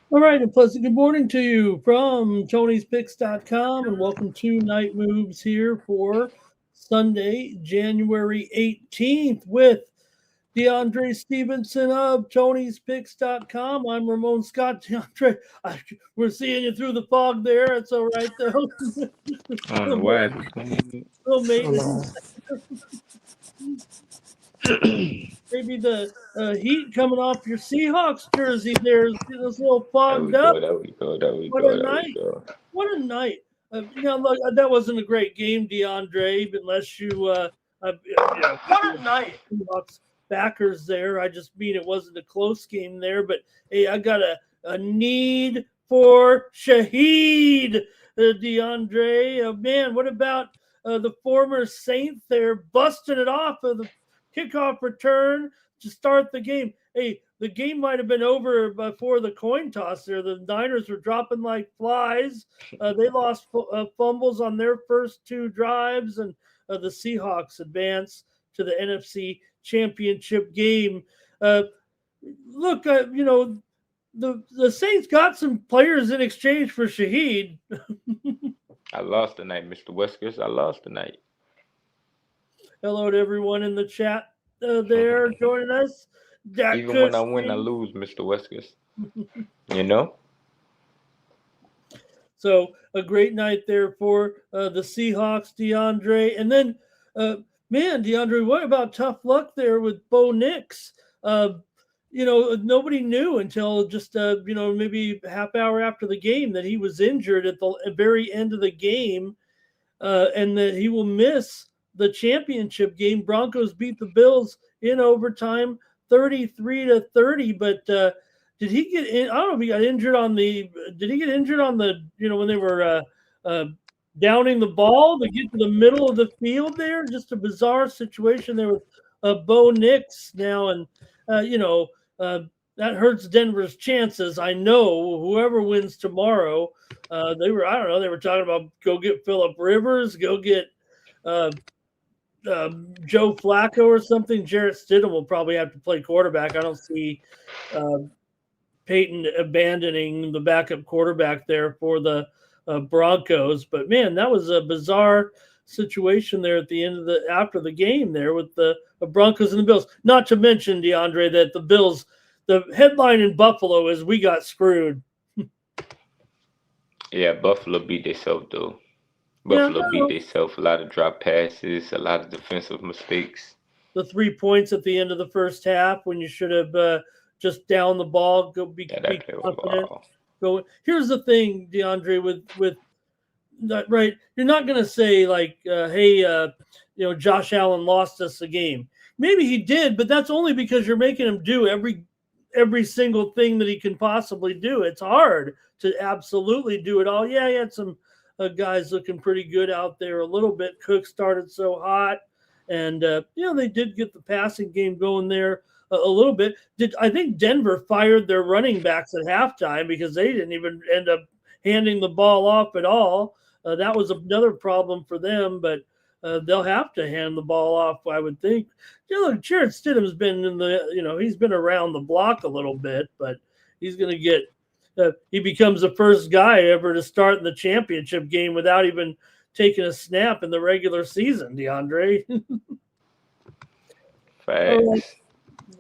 All right, a pleasant good morning to you from Tony'sPicks.com, and welcome to Night Moves here for Sunday, January 18th with DeAndre Stevenson of Tony'sPicks.com. I'm Ramon Scott. DeAndre, we're seeing you through the fog there. It's all right, though. On the wide. Little maintenance. Maybe the heat coming off your Seahawks jersey there is a little fogged up. There we go. What a night. What a night. Look, that wasn't a great game, DeAndre, unless you what a night. Seahawks backers there. I just mean it wasn't a close game there, but hey, I got a need for Shaheed, DeAndre. Man, what about the former Saint there busting it off of the kickoff return to start the game? Hey, the game might have been over before the coin toss there. The Niners were dropping like flies. They lost fumbles on their first two drives, and the Seahawks advance to the NFC Championship game. Look, the Saints got some players in exchange for Shaheed. I lost tonight, Mr. Weskers. I lost tonight. Hello to everyone in the chat there joining us. Even when I win, I lose, Mr. Weskers. You know? So a great night there for the Seahawks, DeAndre. And then, DeAndre, what about tough luck there with Bo Nix? Nobody knew until just, maybe a half hour after the game that he was injured at the very end of the game and that he will miss the championship game. Broncos beat the Bills in overtime, 33-30. But did he get in? I don't know if he got injured on the. Did he get injured on the? When they were downing the ball to get to the middle of the field there. Just a bizarre situation there with Bo Nix now, and that hurts Denver's chances. I know whoever wins tomorrow, they were talking about go get Phillip Rivers, go get Joe Flacco or something. Jarrett Stidham will probably have to play quarterback. I don't see Peyton abandoning the backup quarterback there for the Broncos. But man, that was a bizarre situation there at the end of after the game there with the Broncos and the Bills. Not to mention, DeAndre, that the Bills, the headline in Buffalo is we got screwed. Yeah, Buffalo beat themselves though. Buffalo beat themselves. A lot of drop passes, a lot of defensive mistakes. The 3 points at the end of the first half when you should have just down the ball. Be confident. Here's the thing, DeAndre, with that, right? You're not going to say like, hey, Josh Allen lost us a game. Maybe he did, but that's only because you're making him do every single thing that he can possibly do. It's hard to absolutely do it all. Yeah, he had some guys looking pretty good out there a little bit. Cook started so hot, and they did get the passing game going there a little bit. I think Denver fired their running backs at halftime because they didn't even end up handing the ball off at all. That was another problem for them, but they'll have to hand the ball off, I would think. Jarrett Stidham's been he's been around the block a little bit, but he's going to get he becomes the first guy ever to start in the championship game without even taking a snap in the regular season, DeAndre. Facts.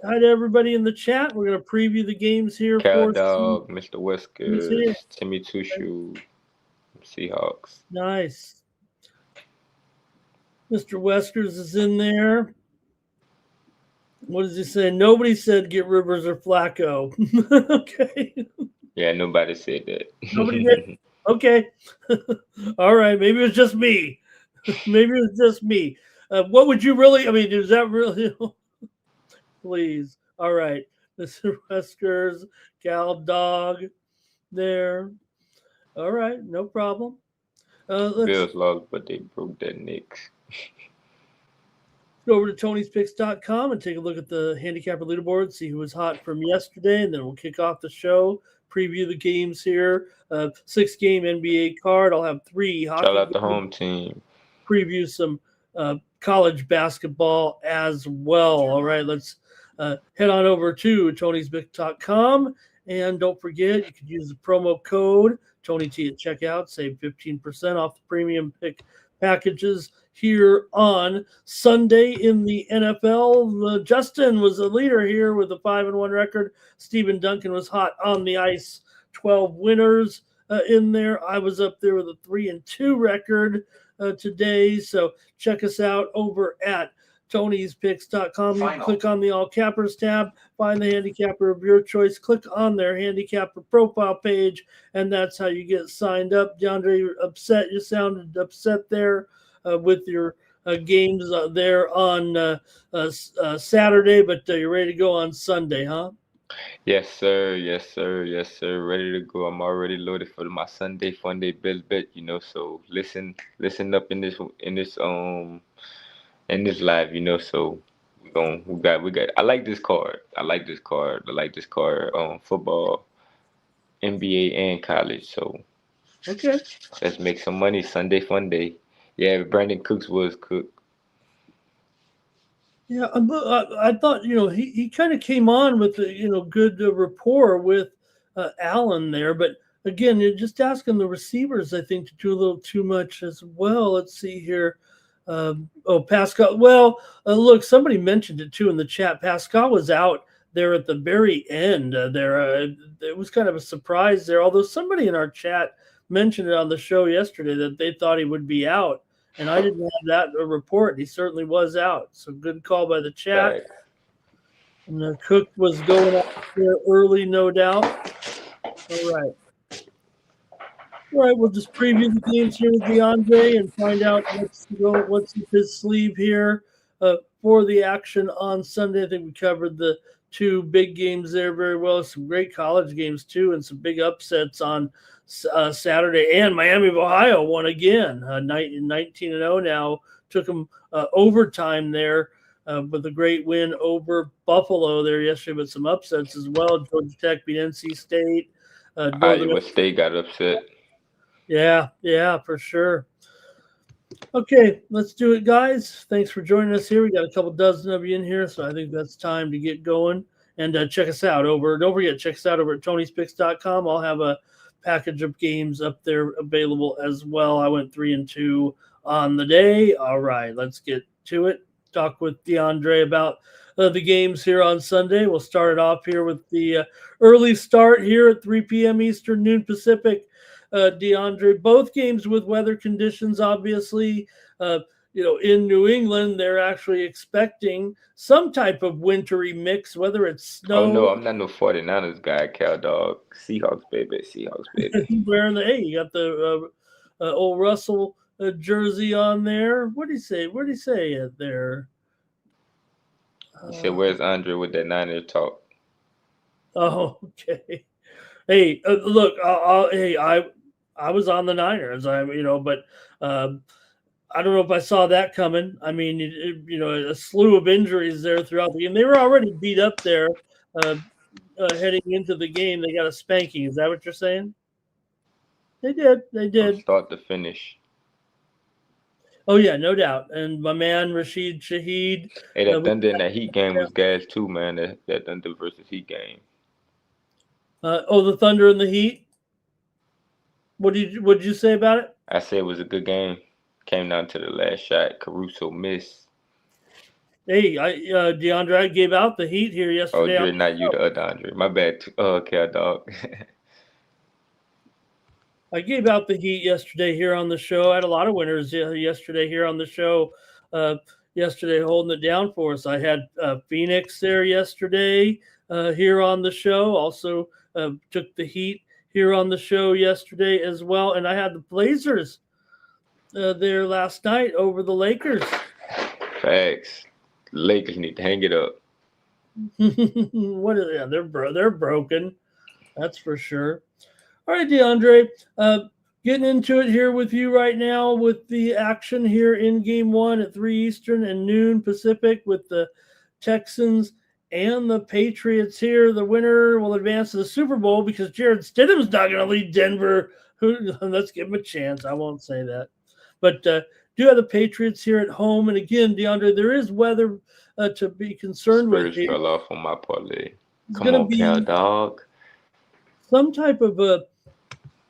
Hi to everybody in the chat. We're going to preview the games here. Cal Dog, Mr. Weskers, Timmy Two Shoe, Seahawks. Nice. Mr. Weskers is in there. What does he say? Nobody said get Rivers or Flacco. Okay. Yeah, nobody said that. Nobody did. Okay. All right. Maybe it was just me. Maybe it was just me. What would you really? I mean, is that really? Please. All right, Mr. Weskers, Gal Dog, there. All right, no problem. Let's Bills lost, but they broke their Knicks. go over to Tony'sPicks.com and take a look at the handicapper leaderboard, see who was hot from yesterday, and then we'll kick off the show, preview the games here. 6-game NBA card. I'll have 3 hockey Shout out the games, home team. preview some college basketball as well. All right, let's head on over to Tony'sPicks.com. And don't forget, you can use the promo code TonyT at checkout, save 15% off the premium pick packages here on Sunday in the NFL. Justin was the leader here with a 5-1 record. Stephen Duncan was hot on the ice, 12 winners in there. I was up there with a 3-2 record today. So check us out over at Tony'sPicks.com. You can click on the All Cappers tab, find the handicapper of your choice, click on their handicapper profile page, and that's how you get signed up. DeAndre, you're upset. You sounded upset there with your games there on Saturday, but you're ready to go on Sunday, huh? Yes, sir. Yes, sir. Yes, sir. Ready to go. I'm already loaded for my Sunday fun day best bet. So listen up in this live. So we got. I like this card. I like this card. Football, NBA, and college. So Okay. let's make some money. Sunday fun day. Yeah, Brandon Cooks was cooked. Yeah, I thought he kind of came on with good rapport with Allen there, but again, you're just asking the receivers, I think, to do a little too much as well. Let's see here. Pascal. Well, look, somebody mentioned it too in the chat. Pascal was out there at the very end. It was kind of a surprise there. Although somebody in our chat mentioned it on the show yesterday that they thought he would be out. And I didn't have that report. He certainly was out. So good call by the chat. Right. And Cook was going out there early, no doubt. All right. All right, we'll just preview the games here with DeAndre and find out what's in his sleeve here for the action on Sunday. I think we covered the 2 big games there very well. Some great college games too, and some big upsets on Saturday. And Miami of Ohio won again, 19-0 now. Took them overtime there with a great win over Buffalo there yesterday, but some upsets as well. Georgia Tech beat NC State. Iowa State got upset. Yeah, for sure. Okay, let's do it, guys. Thanks for joining us here. We got a couple dozen of you in here, so I think that's time to get going. And check us out don't forget, check us out over at Tony'sPicks.com. I'll have a package of games up there available as well. I went 3-2 on the day. All right, let's get to it. Talk with DeAndre about the games here on Sunday. We'll start it off here with the early start here at 3 p.m. Eastern, noon Pacific. DeAndre, both games with weather conditions, obviously. In New England, they're actually expecting some type of wintry mix, whether it's snow. Oh, no, I'm not no 49ers guy, Cal Dog. Seahawks, baby. Wearing you got the old Russell jersey on there. What did he say? What did he say there? He said, "Where's Andre with that Niner talk?" Oh, okay. Hey, look, I was on the Niners, but I don't know if I saw that coming. I mean, a slew of injuries there throughout the game. They were already beat up there heading into the game. They got a spanking. Is that what you're saying? They did. From start to finish. Oh, yeah, no doubt. And my man, Rashid Shaheed. Hey, that Thunder in that Heat game was gas too, man. That Thunder versus Heat game. The Thunder and the Heat? What did you say about it? I said it was a good game. Came down to the last shot. Caruso missed. Hey, DeAndre, I gave out the Heat here yesterday. Oh, not you, the other Andre. My bad. Okay, dog. I gave out the Heat yesterday here on the show. I had a lot of winners yesterday here on the show. Yesterday, holding it down for us. I had Phoenix there yesterday here on the show. Also took the Heat here on the show yesterday as well. And I had the Blazers there last night over the Lakers. Facts. Lakers need to hang it up. What is yeah, they're broken. That's for sure. All right, DeAndre, getting into it here with you right now with the action here in Game 1 at 3 Eastern and noon Pacific with the Texans and the Patriots here. The winner will advance to the Super Bowl because Jared Stidham's not going to lead Denver. Let's give him a chance. I won't say that. But do have the Patriots here at home. And again, DeAndre, there is weather to be concerned Spurs with. fell off on my parlay. It's Come on, Cal Dog. Some type of a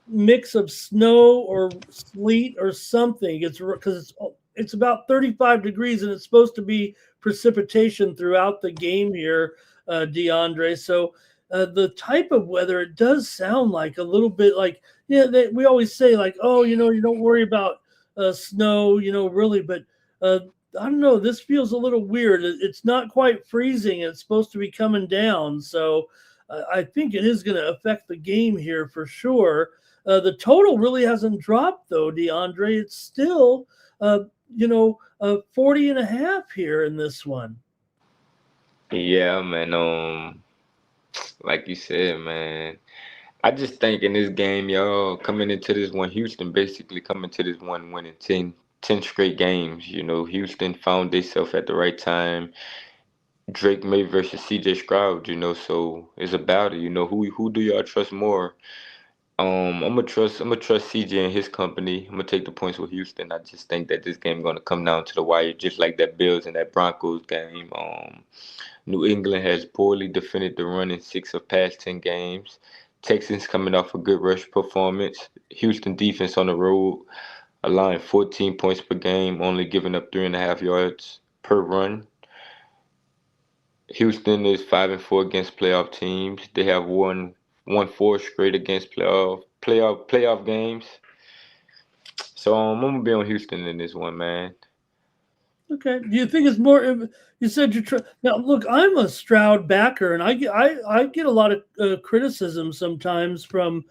mix of snow or sleet or something. It's because it's about 35 degrees and it's supposed to be precipitation throughout the game here, DeAndre. So the type of weather, it does sound like a little bit like, we always say like, oh, you don't worry about snow, really, but I don't know. This feels a little weird. It's not quite freezing. It's supposed to be coming down. So I think it is going to affect the game here for sure. The total really hasn't dropped though, DeAndre. It's still, 40.5 here in this one. Yeah, man. Like you said, man, I just think in this game, y'all coming into this one, Houston basically coming to this one winning 10 straight games. Houston found themselves at the right time. Drake May versus CJ Stroud, so it's about it. Who do y'all trust more? I'm gonna trust CJ and his company. I'm gonna take the points with Houston. I just think that this game gonna come down to the wire, just like that Bills and that Broncos game. New England has poorly defended the run in 6 of past 10 games. Texans coming off a good rush performance. Houston defense on the road, allowing 14 points per game, only giving up 3.5 yards per run. Houston is 5-4 against playoff teams. They have won 4 straight against playoff games. So I'm gonna be on Houston in this one, man. Okay. Do you think it's more? You said now. Look, I'm a Stroud backer, and I get a lot of criticism sometimes from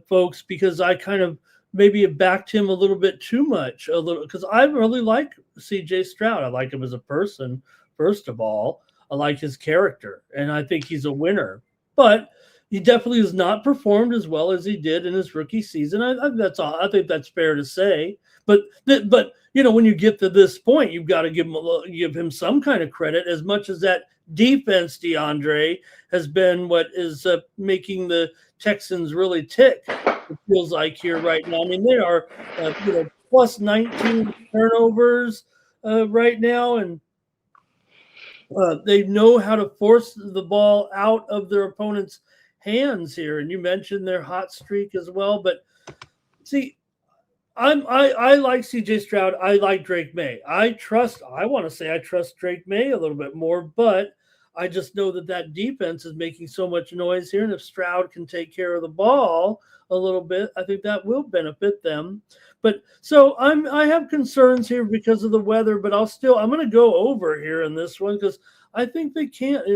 folks because I kind of maybe have backed him a little bit too much, because I really like C.J. Stroud. I like him as a person. First of all, I like his character, and I think he's a winner. But he definitely has not performed as well as he did in his rookie season. I think that's fair to say. But when you get to this point, you've got to give him some kind of credit. As much as that defense, DeAndre, has been what is making the Texans really tick. It feels like here right now. I mean, they are plus 19 turnovers right now, and they know how to force the ball out of their opponent's hands here. And you mentioned their hot streak as well. But see, I like CJ Stroud. I like Drake May. I want to say I trust Drake May a little bit more, but I just know that defense is making so much noise here. And if Stroud can take care of the ball a little bit, I think that will benefit them. But so I have concerns here because of the weather, but I'm going to go over here in this one because I think they can't,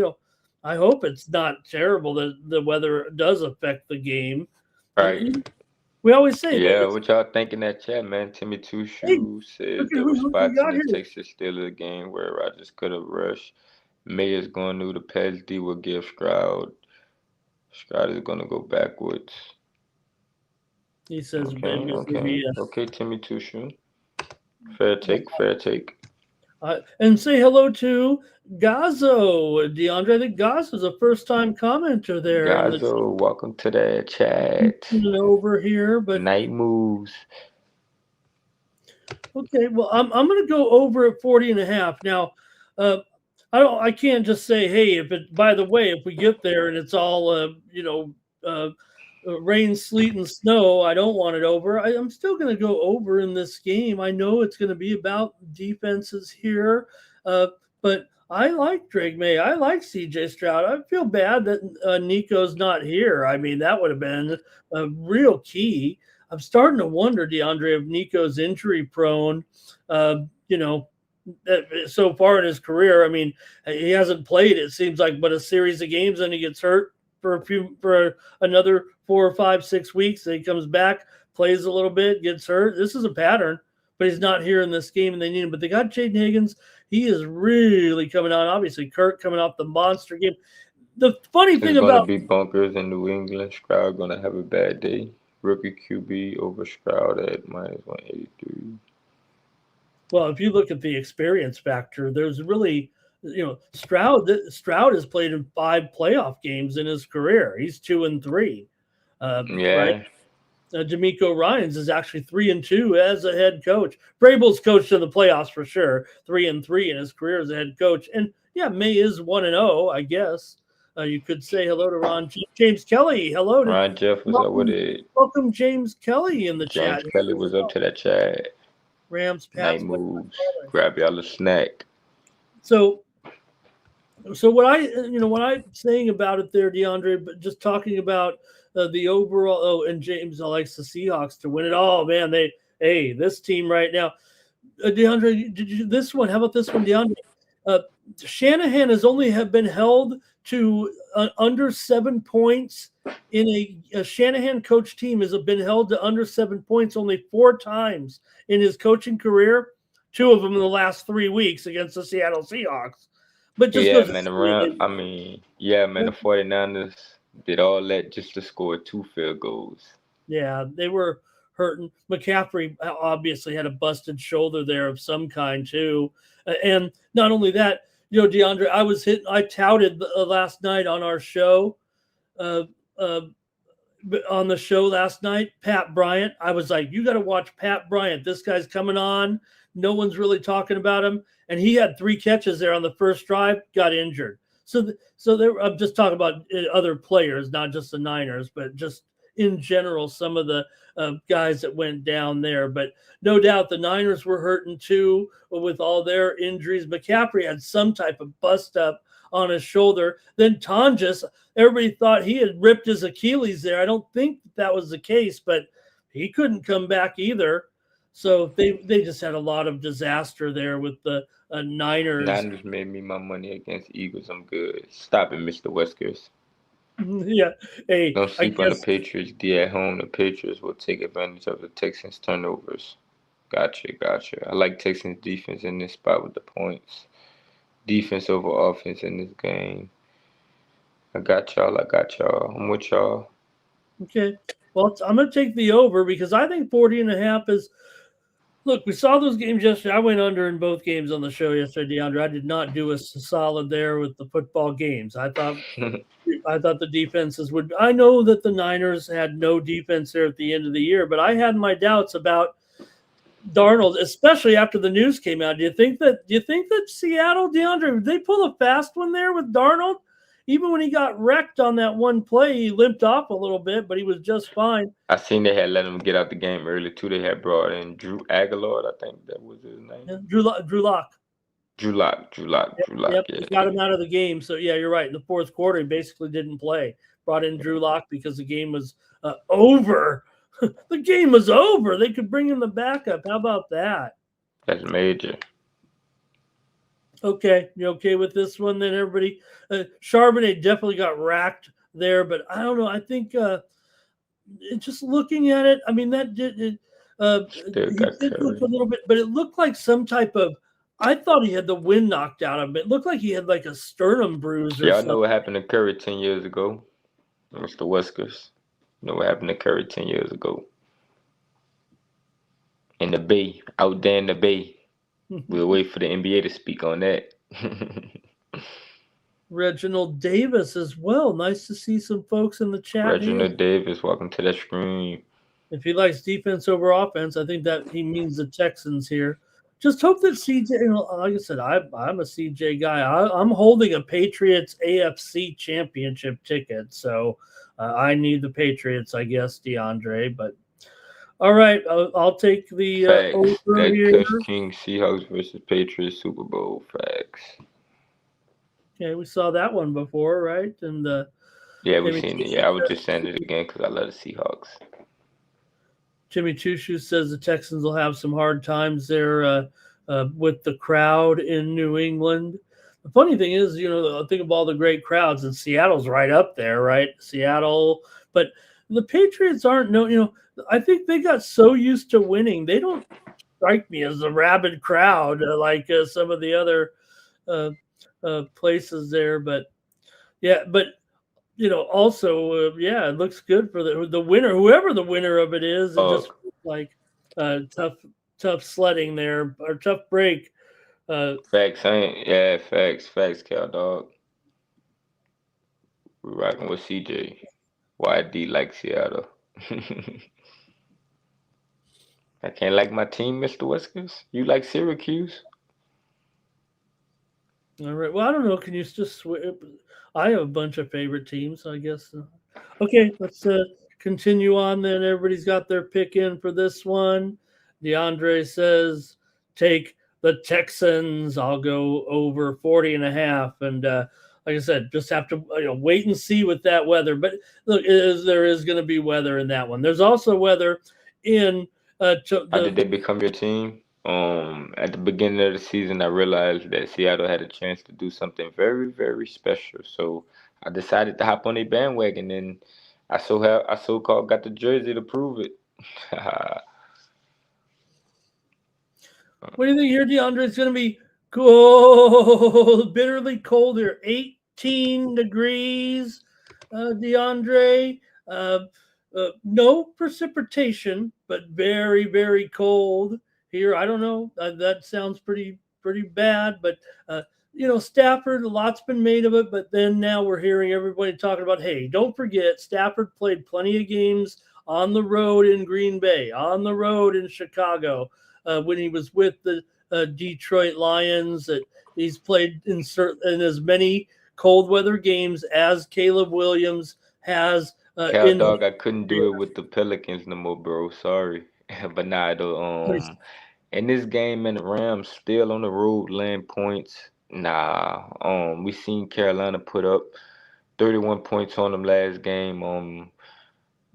I hope it's not terrible that the weather does affect the game. Right. We always say yeah, what y'all think in that chat, man? Timmy Two Shoes says there were spots in the Texas Steelers game where Rodgers could have rushed. May is going to the pass D will give Stroud. Stroud is going to go backwards. He says, okay, Timmy Two Shoes. Fair take. And say hello to Gazzo, DeAndre. I think Gazzo's a first-time commenter there. Gazzo, welcome to the chat. Over here, but night moves. Okay, well, I'm going to go over at 40.5. Now, I can't just say, hey, by the way, if we get there and it's all rain, sleet, and snow, I don't want it over. I'm still going to go over in this game. I know it's going to be about defenses here, but I like Drake May. I like CJ Stroud. I feel bad that Nico's not here. I mean, that would have been a real key. I'm starting to wonder, DeAndre, if Nico's injury prone, so far in his career. I mean, he hasn't played, it seems like, but a series of games and he gets hurt. for another 4 or 5, 6 weeks. Then he comes back, plays a little bit, gets hurt. This is a pattern, but he's not here in this game, and they need him. But they got Jaden Higgins. He is really coming on. Obviously, Kirk coming off the monster game. The funny thing about be bunkers in New England. Stroud gonna have a bad day. Rookie QB over Stroud at -183. Well, if you look at the experience factor, there's really, Stroud has played in 5 playoff games in his career. He's 2-3. Right? D'Amico Ryans is actually 3-2 as a head coach. Vrabel's coached in the playoffs for sure, 3-3 in his career as a head coach. And yeah, May is 1-0, I guess. You could say hello to Ron James Kelly. Hello to Ron Jeff was up with it. Welcome James Kelly in the chat. James Kelly was up to that chat. Rams Night moves. Grab y'all a snack. So what I'm saying about it there, DeAndre, but just talking about the overall. Oh, and James likes the Seahawks to win it. Oh man, this team right now, DeAndre. This one. How about this one, DeAndre? Shanahan has only been held to under 7 points in a Shanahan coach team has been held to under 7 points only 4 times in his coaching career. 2 of them in the last 3 weeks against the Seattle Seahawks. But just the 49ers did all that just to score 2 field goals. Yeah, they were hurting. McCaffrey obviously had a busted shoulder there of some kind too. And not only that, DeAndre, I touted last night on our show, on the show last night, Pat Bryant. I was like, you got to watch Pat Bryant. This guy's coming on. No one's really talking about him. And he had 3 catches there on the first drive, got injured. So I'm just talking about other players, not just the Niners, but just in general, some of the guys that went down there. But no doubt the Niners were hurting too with all their injuries. McCaffrey had some type of bust up on his shoulder. Then Tonjes, everybody thought he had ripped his Achilles there. I don't think that was the case, but he couldn't come back either. So they just had a lot of disaster there with the Niners. Niners made me my money against Eagles. I'm good. Stop it, Mr. Weskers. Yeah. Hey, don't sleep on the Patriots. D at home. The Patriots will take advantage of the Texans' turnovers. Gotcha. I like Texans' defense in this spot with the points. Defense over offense in this game. I got y'all. I'm with y'all. Okay. Well, I'm going to take the over because I think 40.5 is. Look, we saw those games yesterday. I went under in both games on the show yesterday, DeAndre. I did not do a solid there with the football games. I thought the defenses would. I know that the Niners had no defense there at the end of the year, but I had my doubts about Darnold, especially after the news came out. Do you think that Seattle, DeAndre, did they pull a fast one there with Darnold? Even when he got wrecked on that one play, he limped off a little bit, but he was just fine. I seen they had let him get out the game early too. They had brought in Drew Aguilar, I think that was his name. Yeah, Drew Lock. Yep, yeah. He got him out of the game. So yeah, you're right. In the fourth quarter, he basically didn't play. Brought in Drew Lock because the game was over. The game was over. They could bring him the backup. How about that? That's major. Okay, you okay with this one then, everybody? Charbonnet definitely got racked there, but I don't know. I think just looking at it, I mean, that did look a little bit, but it looked like some type of. I thought he had the wind knocked out of him. It looked like he had like a sternum bruise. I know what happened to Curry 10 years ago, Mr. Weskers. You know what happened to Curry 10 years ago in the Bay, out there in the Bay. We'll wait for the NBA to speak on that. Reginald Davis as well. Nice to see some folks in the chat. Reginald Davis, welcome to the stream. If he likes defense over offense, I think that he means the Texans here. Just hope that CJ, like I said, I'm a CJ guy. I'm holding a Patriots AFC championship ticket, so I need the Patriots, I guess, DeAndre, but all right, I'll take the over here. King Seahawks versus Patriots Super Bowl. Facts. Okay, we saw that one before, right? And we've seen it. Yeah, I would just send it again because I love the Seahawks. Jimmy Chushu says the Texans will have some hard times there with the crowd in New England. The funny thing is, think of all the great crowds, and Seattle's right up there, right? Seattle, but the Patriots aren't. No, I think they got so used to winning, they don't strike me as a rabid crowd like some of the other uh, places there. But yeah, but also, yeah, it looks good for the winner, whoever the winner of it is. It just like tough sledding there, or tough break. Facts, facts, Cal Dog. We're rocking with CJ. YD like Seattle. I can't like my team, Mr. Whiskers. You like Syracuse? All right. Well, I don't know. Can you just? I have a bunch of favorite teams, I guess. Okay, let's continue on. Then everybody's got their pick in for this one. DeAndre says take the Texans. I'll go over 40.5. And like I said, just have to wait and see with that weather. But look, there is going to be weather in that one. There's also weather in. How did they become your team? At the beginning of the season, I realized that Seattle had a chance to do something very, very special. So I decided to hop on a bandwagon, and I so-called got the jersey to prove it. What do you think here, DeAndre? It's going to be cold, bitterly cold here. 18 degrees, DeAndre. No precipitation, but very, very cold here. I don't know. That sounds pretty bad, but Stafford, a lot's been made of it, but then now we're hearing everybody talking about, hey, don't forget, Stafford played plenty of games on the road in Green Bay, on the road in Chicago, when he was with the Detroit Lions. That he's played in as many cold weather games as Caleb Williams has. Cal Dog, I couldn't do it with the Pelicans no more, bro. Sorry, but nah, in this game, man, the Rams still on the road laying points. Nah, we seen Carolina put up 31 points on them last game.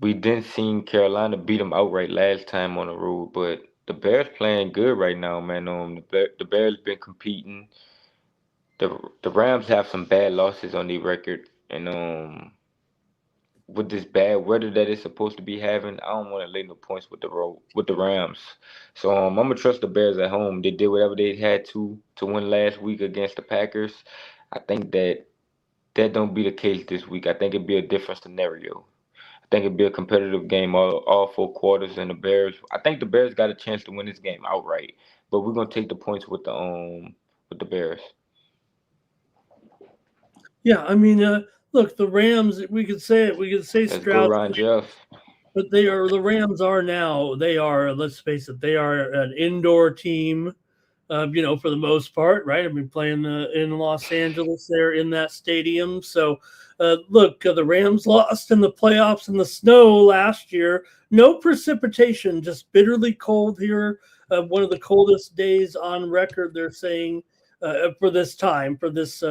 We didn't seen Carolina beat them outright last time on the road, but the Bears playing good right now, man. The Bears been competing. The Rams have some bad losses on their record, and with this bad weather that it's supposed to be having, I don't want to lay no points with the Rams. So I'm gonna trust the Bears at home. They did whatever they had to win last week against the Packers. I think that don't be the case this week. I think it'd be a different scenario. I think it'd be a competitive game all 4 quarters, and I think the Bears got a chance to win this game outright. But we're gonna take the points with the Bears. Yeah, I mean, look, the Rams. We could say it. We could say Let's Stroud. go, Ron Jeff. But the Rams are now. They are. Let's face it. They are an indoor team. For the most part, right? I mean, playing in Los Angeles there in that stadium. So, look, the Rams lost in the playoffs in the snow last year. No precipitation, just bitterly cold here. One of the coldest days on record, they're saying, for this time, for this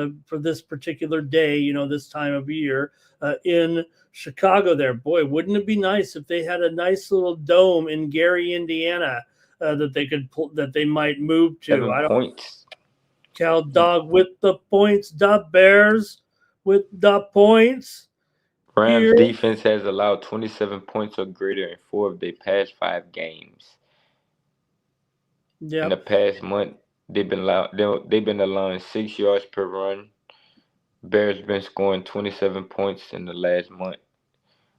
particular day, this time of year in Chicago. There, boy, wouldn't it be nice if they had a nice little dome in Gary, Indiana? That they might move to. 7 points. Cal Dog with the points. The Bears with the points. Rams defense has allowed 27 points or greater in 4 of their past 5 games. In the past month, they've been allowing 6 yards per run. Bears been scoring 27 points in the last month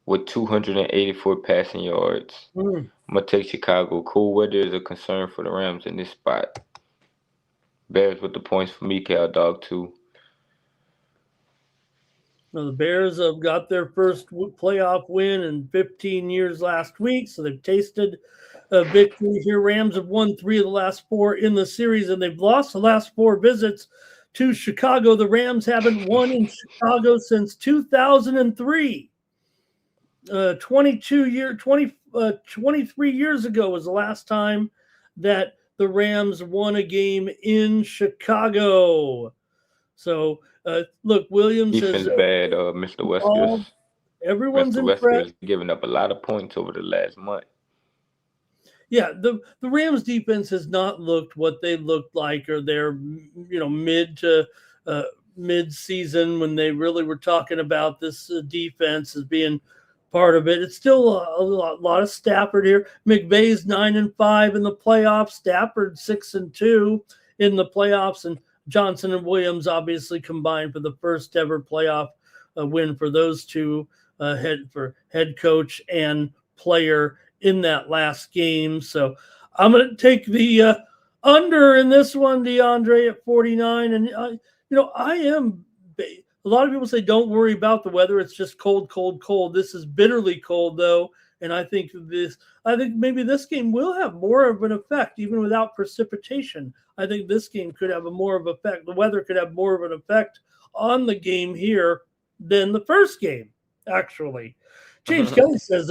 with 284 passing yards. I'm going to take Chicago. Cool weather is a concern for the Rams in this spot. Bears with the points for me, Cal Dog, too. Now, the Bears have got their first playoff win in 15 years last week, so they've tasted a victory here. Rams have won 3 of the last 4 in the series, and they've lost the last 4 visits to Chicago. The Rams haven't won in Chicago since 2003. 23 years ago was the last time that the Rams won a game in Chicago. So, look, Williams defense bad, Mr. Wesker. Everyone's Mr. impressed. Wesker giving up a lot of points over the last month. Yeah, the Rams defense has not looked what they looked like, or their mid to mid-season when they really were talking about this defense as being part of it. It's still a lot of Stafford here. McVay's 9-5 in the playoffs. Stafford 6-2 in the playoffs, and Johnson and Williams obviously combined for the first ever playoff win for those two, head coach and player in that last game. So I'm going to take the under in this one, DeAndre, at 49. And I am. A lot of people say don't worry about the weather. It's just cold, cold, cold. This is bitterly cold, though, and I think maybe this game will have more of an effect, even without precipitation. I think this game could have more of an effect. The weather could have more of an effect on the game here than the first game, actually. James Kelly says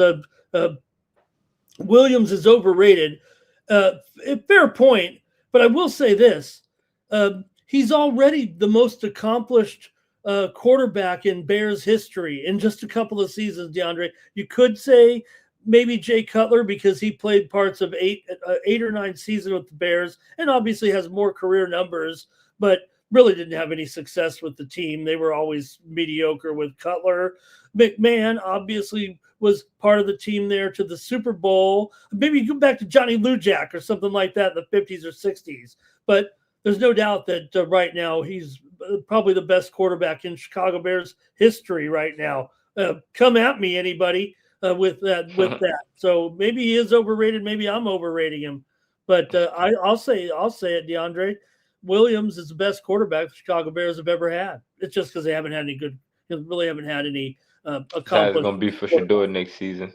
Williams is overrated. Fair point, but I will say this. He's already the most accomplished quarterback in Bears history in just a couple of seasons, DeAndre. You could say maybe Jay Cutler because he played parts of 8 or 9 seasons with the Bears and obviously has more career numbers, but really didn't have any success with the team. They were always mediocre with Cutler. McMahon obviously was part of the team there to the Super Bowl. Maybe you go back to Johnny Lujack or something like that in the 50s or 60s. But there's no doubt that right now he's probably the best quarterback in Chicago Bears history right now. Come at me, anybody, with that. So maybe he is overrated. Maybe I'm overrating him. But I'll say it, DeAndre. Williams is the best quarterback the Chicago Bears have ever had. It's just because they haven't had really haven't had any accomplished. That's going to be for Shador next season.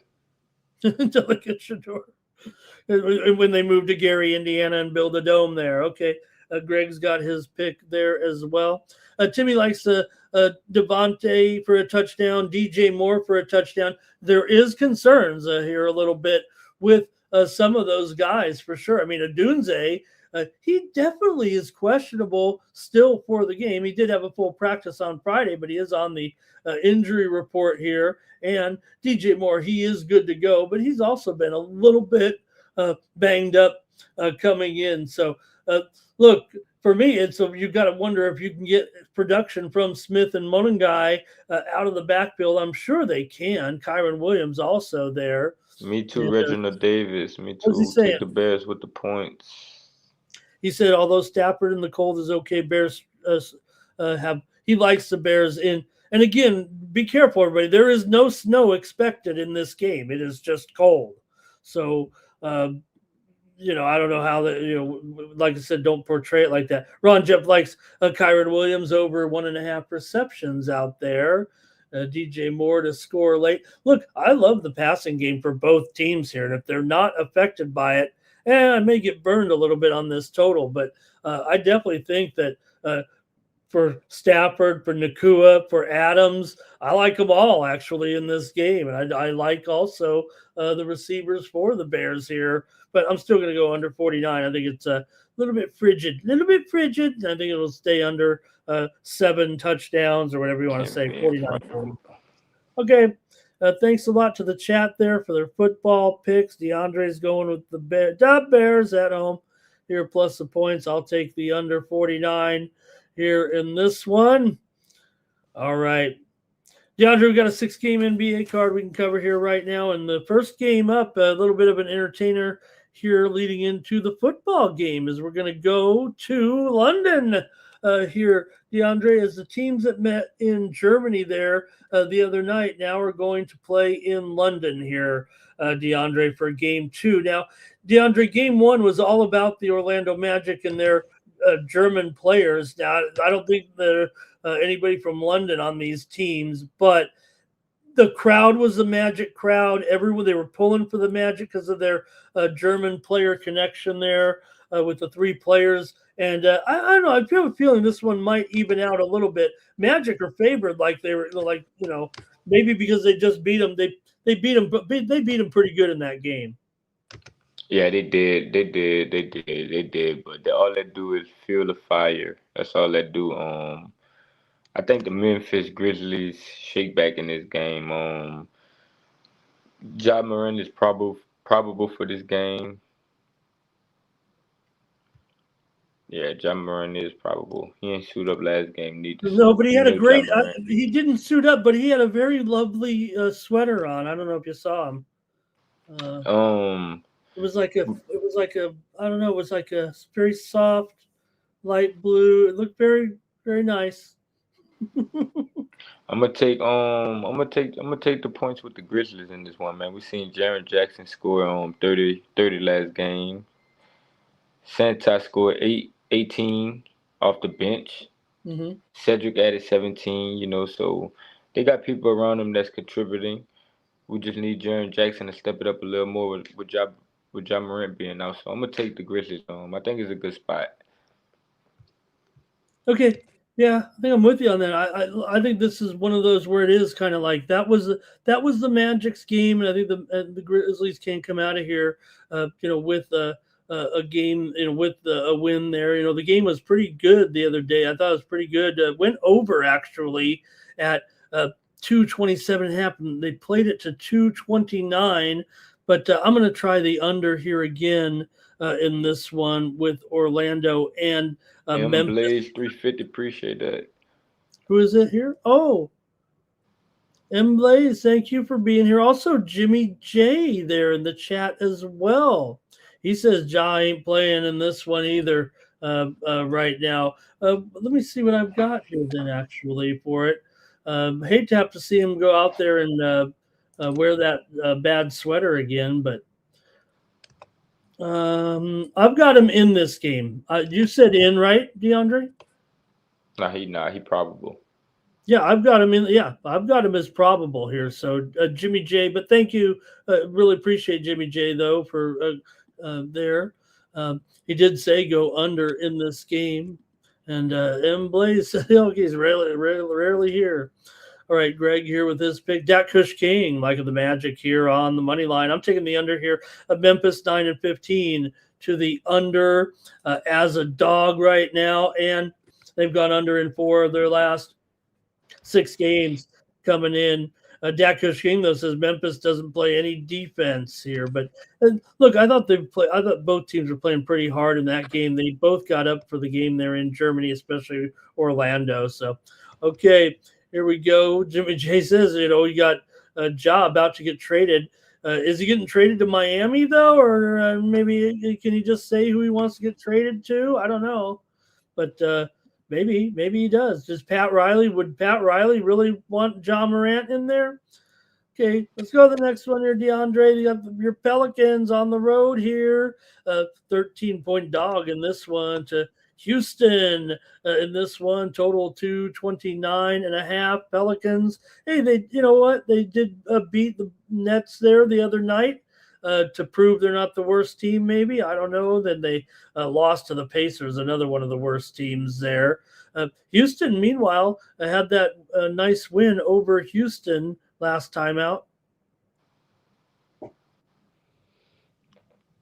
Until they get Shador. When they move to Gary, Indiana, and build a dome there. Okay. Greg's got his pick there as well. Timmy likes Devontae for a touchdown, DJ Moore for a touchdown. There is concerns here a little bit with some of those guys for sure. I mean, Adunze, he definitely is questionable still for the game. He did have a full practice on Friday, but he is on the injury report here. And DJ Moore, he is good to go, but he's also been a little bit banged up coming in. So, look, for me, you've got to wonder if you can get production from Smith and Monangai out of the backfield. I'm sure they can. Kyron Williams also there. Me too, and, Reginald Davis. Me too. Take the Bears with the points. He said, although Stafford in the cold is okay, Bears he likes the Bears in. And again, be careful, everybody. There is no snow expected in this game. It is just cold. So, I don't know how that, like I said, don't portray it like that. Ron Jeff likes Kyron Williams over 1.5 receptions out there. DJ Moore to score late. Look, I love the passing game for both teams here. And if they're not affected by it, I may get burned a little bit on this total. But I definitely think that for Stafford, for Nakua, for Adams, I like them all actually in this game. And I like also the receivers for the Bears here. But I'm still going to go under 49. I think it's a little bit frigid. And I think it'll stay under 7 touchdowns or whatever you want to say, 49. Okay. Thanks a lot to the chat there for their football picks. DeAndre's going with the Bears at home here, plus the points. I'll take the under 49 here in this one. All right. DeAndre, we've got a 6-game NBA card we can cover here right now. And the first game up, a little bit of an entertainer here leading into the football game as we're going to go to London here, DeAndre, as the teams that met in Germany there the other night now are going to play in London here, DeAndre, for game 2. Now, DeAndre, game 1 was all about the Orlando Magic and their German players. Now, I don't think there anybody from London on these teams, but the crowd was the Magic crowd. Everyone, they were pulling for the Magic because of their German player connection there with the 3 players. And I don't know. I feel a feeling this one might even out a little bit. Magic are favored, like they were, maybe because they just beat them. They beat them, but they beat them pretty good in that game. Yeah, they did. But all they do is fuel the fire. That's all they do. I think the Memphis Grizzlies shake back in this game. Ja Morant is probable for this game. Yeah, John Moran is probable. He ain't suit up last game neither, No, so but he you had a know John great. Moran. He didn't suit up, but he had a very lovely sweater on. I don't know if you saw him. Um, It was like a. It was like a. I don't know. It was like a very soft, light blue. It looked very nice. I'm gonna take the points with the Grizzlies in this one, man. We seen Jaren Jackson score 30 last game. Santos scored 18 off the bench. Mm-hmm. Cedric added 17. So they got people around them that's contributing. We just need Jaren Jackson to step it up a little more with Ja Morant being out. So I'm gonna take the Grizzlies. I think it's a good spot. Okay. Yeah, I think I'm with you on that. I think this is one of those where it is kind of like that was the Magic's game, and I think the Grizzlies can't come out of here, with a game, with a win there. The game was pretty good the other day. I thought it was pretty good. Went over actually at 227.5, and they played it to 229. But I'm going to try the under here again in this one with Orlando and Memphis. Blaze 350. Appreciate that. Who is it here? Oh, M. Blaze, thank you for being here. Also, Jimmy J there in the chat as well. He says Ja ain't playing in this one either right now. Let me see what I've got here then actually for it. Hate to have to see him go out there and wear that bad sweater again, but I've got him in this game. You said in, right, DeAndre? He probable. Yeah, I've got him in. Yeah, I've got him as probable here. So Jimmy J, but thank you. Really appreciate Jimmy J though for there. He did say go under in this game, and M Blaze said he's rarely here. All right, Greg here with his pick. Dak Kush King, like the Magic here on the money line. I'm taking the under here of Memphis 9-15 to the under as a dog right now, and they've gone under in 4 of their last 6 games coming in. Dak Kush King though says Memphis doesn't play any defense here, but look, I thought both teams were playing pretty hard in that game. They both got up for the game there in Germany, especially Orlando. So, okay. Here we go. Jimmy J says, you got a job about to get traded. Is he getting traded to Miami, though? Or maybe can he just say who he wants to get traded to? I don't know. But maybe he does. Would Pat Riley really want Ja Morant in there? Okay, let's go to the next one here, DeAndre. You got your Pelicans on the road here. 13-point dog in this one to Houston in this one. Total 229.5. Pelicans. Hey, you know what? They did beat the Nets there the other night to prove they're not the worst team, maybe. I don't know. Then they lost to the Pacers, another one of the worst teams there. Houston, meanwhile, had that nice win over Houston last time out.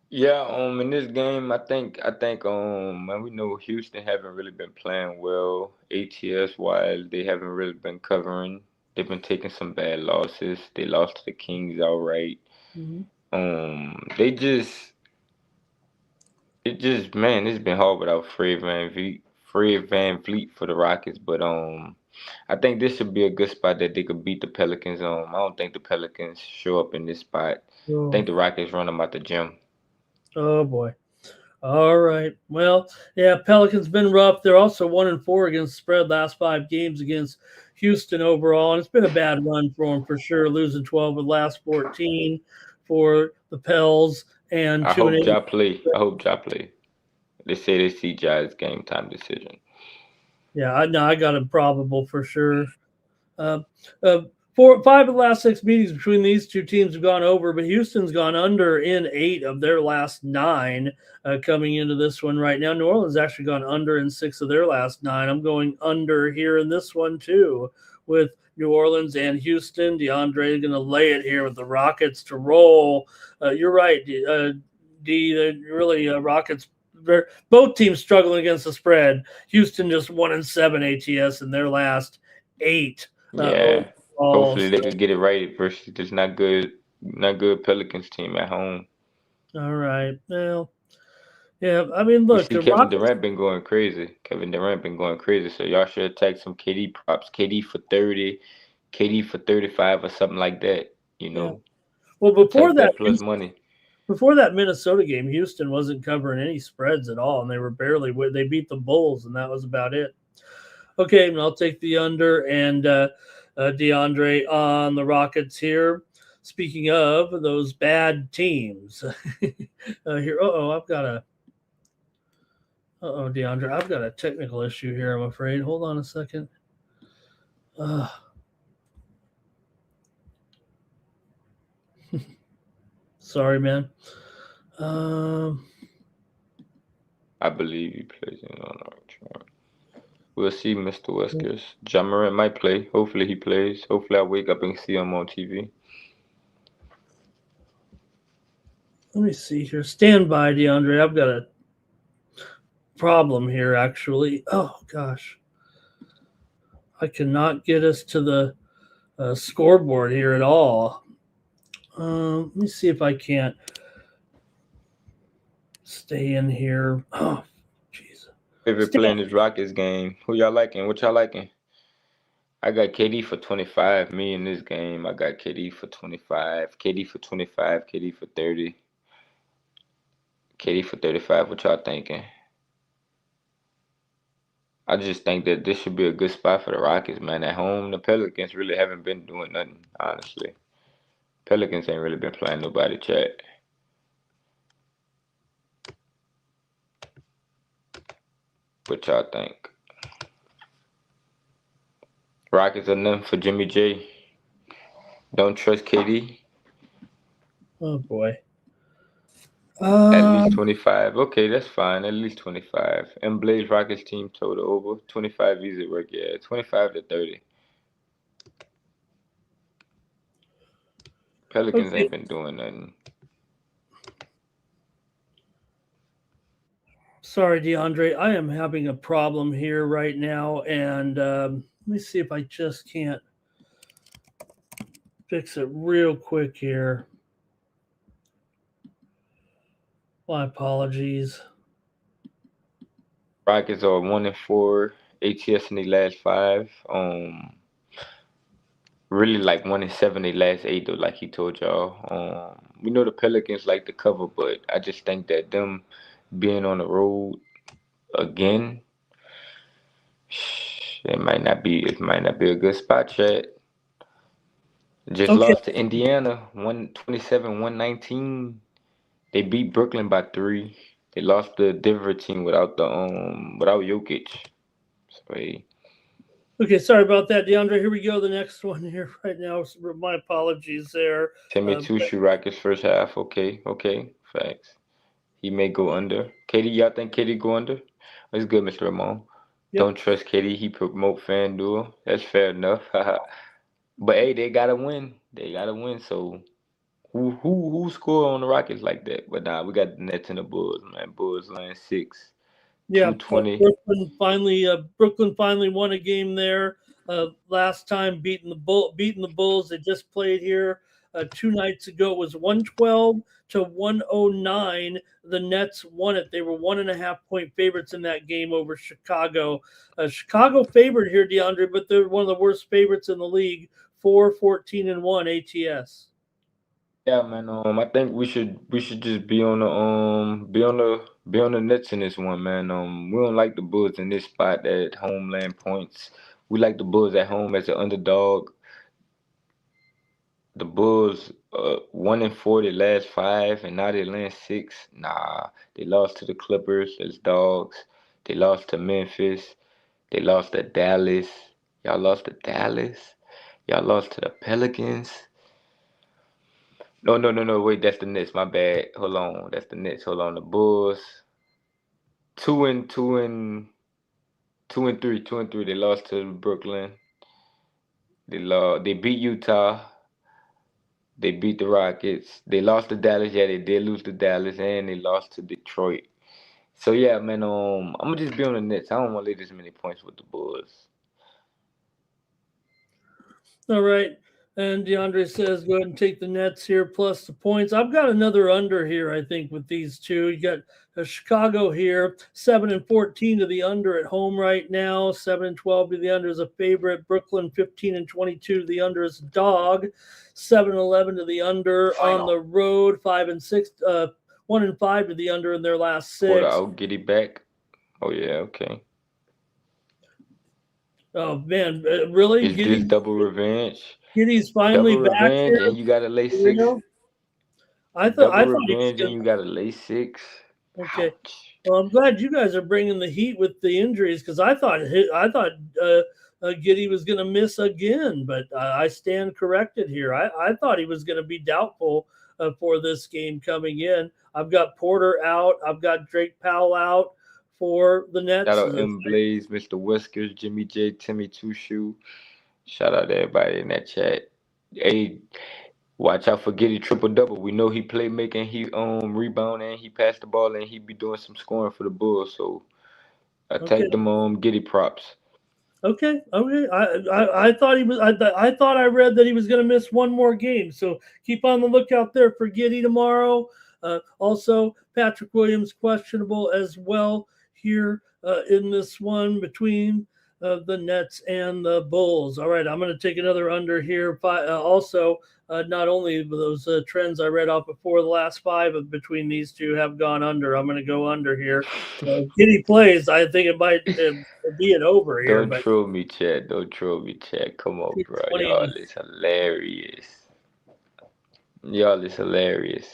Yeah, in this game, I think, man, we know Houston haven't really been playing well. ATS wise, they haven't really been covering. They've been taking some bad losses. They lost to the Kings outright. They just, man, it's been hard without Fred Van Vliet for the Rockets, but I think this should be a good spot that they could beat the Pelicans. I don't think the Pelicans show up in this spot. I think the Rockets run them out the gym. Oh boy. All right. Well, yeah, Pelicans been rough. They're also 1-4 against the spread last 5 games against Houston overall, and it's been a bad run for them for sure. Losing 12 of the last 14 for the Pels, and I hope Ja play. They say they see Ja's game time decision. Yeah, I got him probable for sure. 5 of the last 6 meetings between these two teams have gone over, but Houston's gone under in 8 of their last 9 coming into this one right now. New Orleans actually gone under in 6 of their last 9. I'm going under here in this one too with New Orleans and Houston. DeAndre is going to lay it here with the Rockets to roll. You're right, really Rockets. Both teams struggling against the spread. Houston just 1-7 ATS in their last 8. Yeah. Hopefully they could get it right versus this not good Pelicans team at home. All right. Well, Yeah, I mean, look, You see, the Kevin Rockets. Durant been going crazy. So y'all should attack some KD props. KD for 30, KD for 35 or something like that. You Yeah. know, Well, take that plus money. before that Minnesota game, Houston wasn't covering any spreads at all, and they were barely. They beat the Bulls, and that was about it. Okay, and I'll take the under and DeAndre on the Rockets here. Speaking of those bad teams, here. I've got a. DeAndre, I've got a technical issue here. I'm afraid. Hold on a second. Sorry, man. I believe he plays in on our chart. We'll see, Mr. Weskers. Ja Morant might play. Hopefully he plays. Hopefully I wake up and see him on TV. Let me see here. Stand by, DeAndre. I've got a problem here, actually. Oh, gosh. I cannot get us to the scoreboard here at all. Let me see if I can't stay in here. Oh, jeez. Favorite play in this Rockets game. Who y'all liking? What y'all liking? I got KD for 25. Me in this game, I got KD for 25. KD for 25. KD for 30. KD for 35. What y'all thinking? I just think that this should be a good spot for the Rockets, man. At home, the Pelicans really haven't been doing nothing, honestly. Pelicans ain't really been playing nobody, chat. What y'all think? Rockets are nothing for Jimmy J. Don't trust KD. Oh, boy. At least 25. Okay, that's fine. At least 25. And Blaze Rockets team total over. 25 easy work, yeah. 25 to 30. Pelicans ain't been doing nothing. Sorry, DeAndre. I am having a problem here right now, and let me see if I just can't fix it real quick here. My apologies. Rockets are 1-4 ATS in the last 5. Really like 1-7 the last 8 though, like he told y'all. We know the Pelicans like to cover, but I just think that them being on the road again, it might not be a good spot, chat. Just lost to Indiana, 127-119. They beat Brooklyn by 3. They lost the Denver team without Jokic. So hey. Okay, sorry about that, DeAndre. Here we go. The next one here right now. My apologies there. Timmy Two-Shoe Rockets first half. Okay. Facts. He may go under. Katie, y'all think Katie go under? It's good, Mr. Ramon. Yep. Don't trust Katie. He promote FanDuel. That's fair enough. But hey, they gotta win. So who score on the Rockets like that? But nah, we got the Nets and the Bulls, man. Bulls line 6. Yeah, 220. Brooklyn finally won a game there. Last time beating the Bulls. They just played here 2 nights ago. It was 112 to 109. The Nets won it. They were 1.5 point favorites in that game over Chicago. Chicago favored here, DeAndre, but they're one of the worst favorites in the league. 4-14-1 ATS. Yeah, man. I think we should just be on the Nets in this one, man. We don't like the Bulls in this spot at homeland points. We like the Bulls at home as an underdog. The Bulls 1-4 the last 5, and now they land 6. Nah, they lost to the Clippers as dogs. They lost to Memphis. They lost to Dallas. Y'all lost to Dallas. Y'all lost to the Pelicans. No. Wait, that's the Nets. My bad. Hold on. That's the Nets. Hold on. The Bulls. 2-3. 2-3. They lost to Brooklyn. They beat Utah. They beat the Rockets. They lost to Dallas. Yeah, they did lose to Dallas, and they lost to Detroit. So yeah, man. I'm gonna just be on the Nets. I don't want to lay this many points with the Bulls. All right. And DeAndre says, go ahead and take the Nets here plus the points. I've got another under here, I think, with these two. You got Chicago here, 7-14 to the under at home right now. 7-12 to the under is a favorite. Brooklyn, 15-22 to the under is a dog. 7-11 to the under on the road. 5-6, 1-5 to the under in their last 6. Quarter out, get it back. Oh yeah, okay. Oh man, really? Is this double revenge? Giddy's finally double back revenge, here. and you got to lay 6. I thought double he was revenge, gonna... and you got to lay 6. Okay. Ouch. Well, I'm glad you guys are bringing the heat with the injuries because I thought Giddy was going to miss again, but I stand corrected here. I thought he was going to be doubtful for this game coming in. I've got Porter out. I've got Drake Powell out for the Nets. Shout out M Blaze, Mr. Whiskers, Jimmy J, Timmy Two Shoe. Shout out to everybody in that chat. Hey, watch out for Giddy triple-double. We know he playmaking, he rebounding, he passed the ball, and he be doing some scoring for the Bulls. So I take them Giddy props. Okay. I thought he was. I thought I read that he was going to miss one more game. So keep on the lookout there for Giddy tomorrow. Also, Patrick Williams questionable as well here in this one between the Nets and the Bulls. All right, I'm going to take another under here. Also, not only those trends I read off before, the last 5 between these two have gone under. I'm going to go under here. Giddy plays. I think it might be an over here. Don't troll me, Chad. Don't troll me, Chad. Come on, bro. Y'all is hilarious. Y'all is hilarious.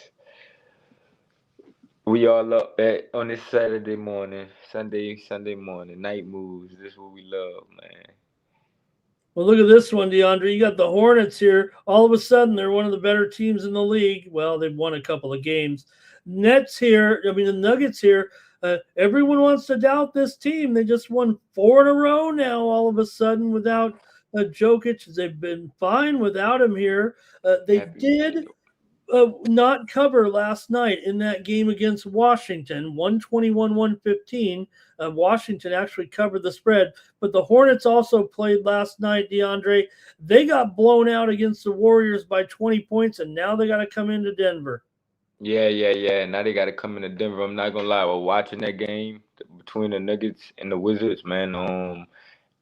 We all up on this Saturday morning, Sunday morning, night moves. This is what we love, man. Well, look at this one, DeAndre. You got the Hornets here. All of a sudden, they're one of the better teams in the league. Well, they've won a couple of games. Nets here. I mean, the Nuggets here. Everyone wants to doubt this team. They just won 4 in a row now, all of a sudden, without Jokic. They've been fine without him here. They did not cover last night in that game against Washington, 121-115. Washington actually covered the spread, but the Hornets also played last night, DeAndre. They got blown out against the Warriors by 20 points, and now they got to come into Denver. Yeah. Now they got to come into Denver. I'm not going to lie. We're watching that game between the Nuggets and the Wizards, man.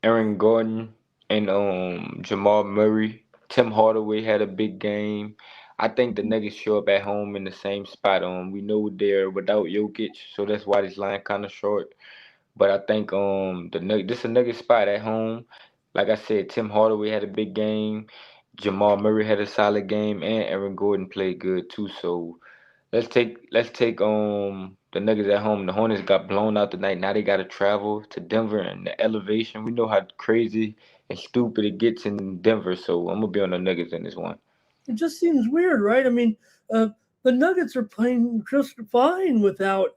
Aaron Gordon and Jamal Murray. Tim Hardaway had a big game. I think the Nuggets show up at home in the same spot. We know they're without Jokic, so that's why this line kind of short. But I think this is a Nuggets spot at home. Like I said, Tim Hardaway had a big game. Jamal Murray had a solid game, and Aaron Gordon played good too. So let's take the Nuggets at home. The Hornets got blown out tonight. Now they got to travel to Denver, and the elevation. We know how crazy and stupid it gets in Denver. So I'm gonna be on the Nuggets in this one. It just seems weird, right? I mean, the Nuggets are playing just fine without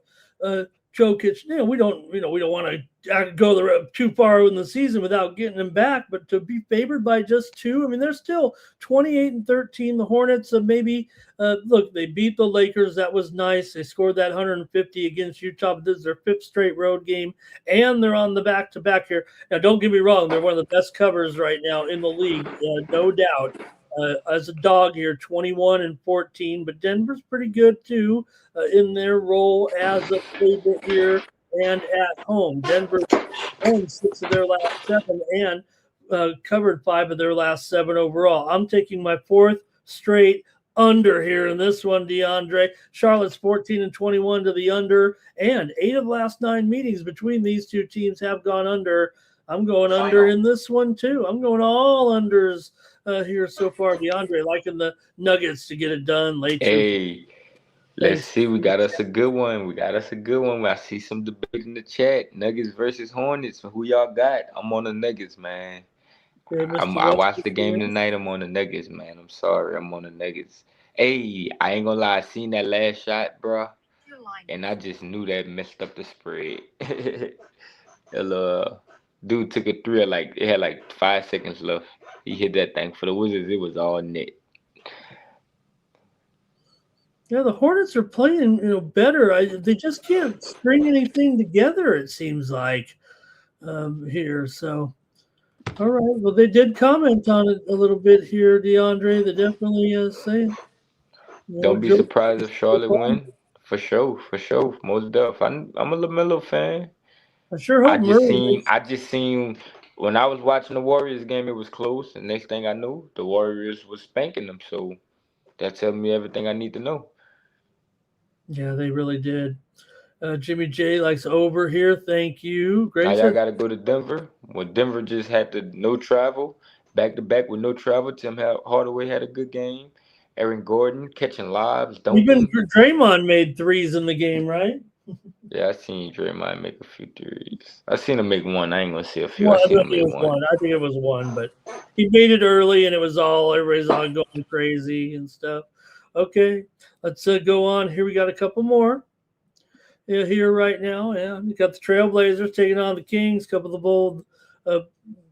Jokic. We don't want to go too far in the season without getting him back, but to be favored by just 2, I mean, they're still 28-13. The Hornets maybe look, they beat the Lakers. That was nice. They scored that 150 against Utah. But this is their 5th straight road game, and they're on the back-to-back here. Now, don't get me wrong; they're one of the best covers right now in the league, no doubt. As a dog here, 21-14, but Denver's pretty good too in their role as a favorite here and at home. Denver won 6 of their last 7 and covered 5 of their last 7 overall. I'm taking my 4th straight under here in this one, DeAndre. Charlotte's 14-21 to the under, and 8 of the last 9 meetings between these two teams have gone under. I'm going under in this one too. I'm going all unders here so far. DeAndre liking the Nuggets to get it done late. Hey, let's see. We got us a good one. I see some debate in the chat. Nuggets versus Hornets. Who y'all got? I'm on the Nuggets, man. I watched the game tonight. I'm on the Nuggets, man. I'm sorry. I'm on the Nuggets. Hey, I ain't gonna lie. I seen that last shot, bro, and I just knew that messed up the spread. Dude took a 3 it had 5 seconds left. He hit that thing. For the Wizards, it was all net. Yeah, the Hornets are playing, better. They just can't string anything together, it seems like, here. So All right. Well, they did comment on it a little bit here, DeAndre. They definitely saying, Don't be Joe. surprised if Charlotte win. For sure, most def. I'm a LaMelo fan. I sure hope Murray makes. I just seen when I was watching the Warriors game, it was close, and next thing I knew, the Warriors was spanking them. So that tells me everything I need to know. Yeah, they really did. Jimmy J likes over here. Thank you. Now Greg y'all says got to go to Denver. When Denver just had to no travel, back to back with no travel. Hardaway had a good game. Aaron Gordon catching lives, even dunking. Draymond made threes in the game, right? Yeah, I seen Draymond make a few threes. I seen him make one. I ain't gonna say a few. I Well, I seen think him it make was one. one. I think it was one, but he made it early, and it was everybody's all going crazy and stuff. Okay, let's go on. Here we got a couple more. Yeah, here right now. Yeah, we got the Trailblazers taking on the Kings. A couple of the bold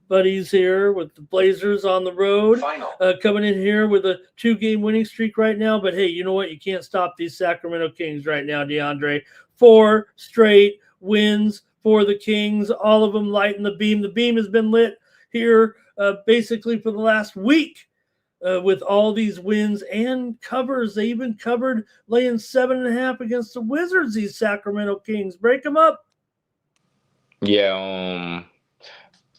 buddies here with the Blazers on the road, coming in here with a 2-game winning streak right now. But hey, you know what? You can't stop these Sacramento Kings right now, DeAndre. 4 straight wins for the Kings, all of them lighting the beam. The beam has been lit here basically for the last week. With all these wins and covers. They even covered laying 7.5 against the Wizards, these Sacramento Kings. Break them up. Yeah,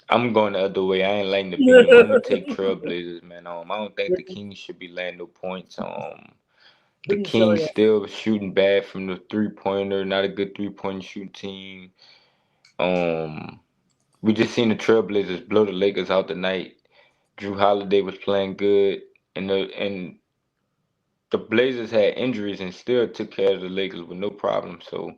I'm going the other way. I ain't letting the beam. I'm gonna take Trailblazers, man. I don't think the Kings should be laying no points. The Kings still shooting bad from the 3-pointer. Not a good 3-point shooting team. We just seen the Trailblazers blow the Lakers out tonight. Drew Holiday was playing good, and the Blazers had injuries and still took care of the Lakers with no problem. So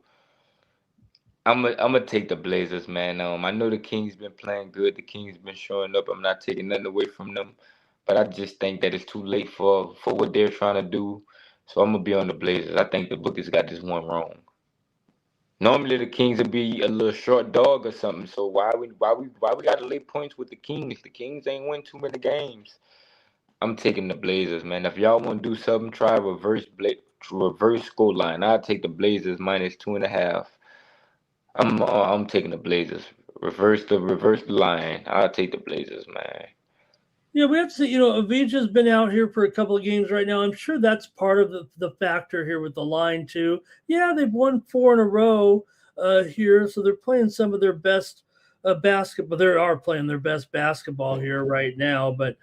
I'm gonna take the Blazers, man. I know the Kings been playing good. The Kings been showing up. I'm not taking nothing away from them, but I just think that it's too late for what they're trying to do. So I'm gonna be on the Blazers. I think the Bookers got this one wrong. Normally the Kings would be a little short dog or something. So why we gotta lay points with the Kings? The Kings ain't win too many games. I'm taking the Blazers, man. If y'all want to do something, try reverse score line. I'll take the Blazers -2.5. I'm taking the Blazers. Reverse the line. I'll take the Blazers, man. Yeah, we have to see, Avicii's been out here for a couple of games right now. I'm sure that's part of the factor here with the line, too. Yeah, they've won 4 in a row here, so they're playing some of their best basketball. They are playing their best basketball here right now. But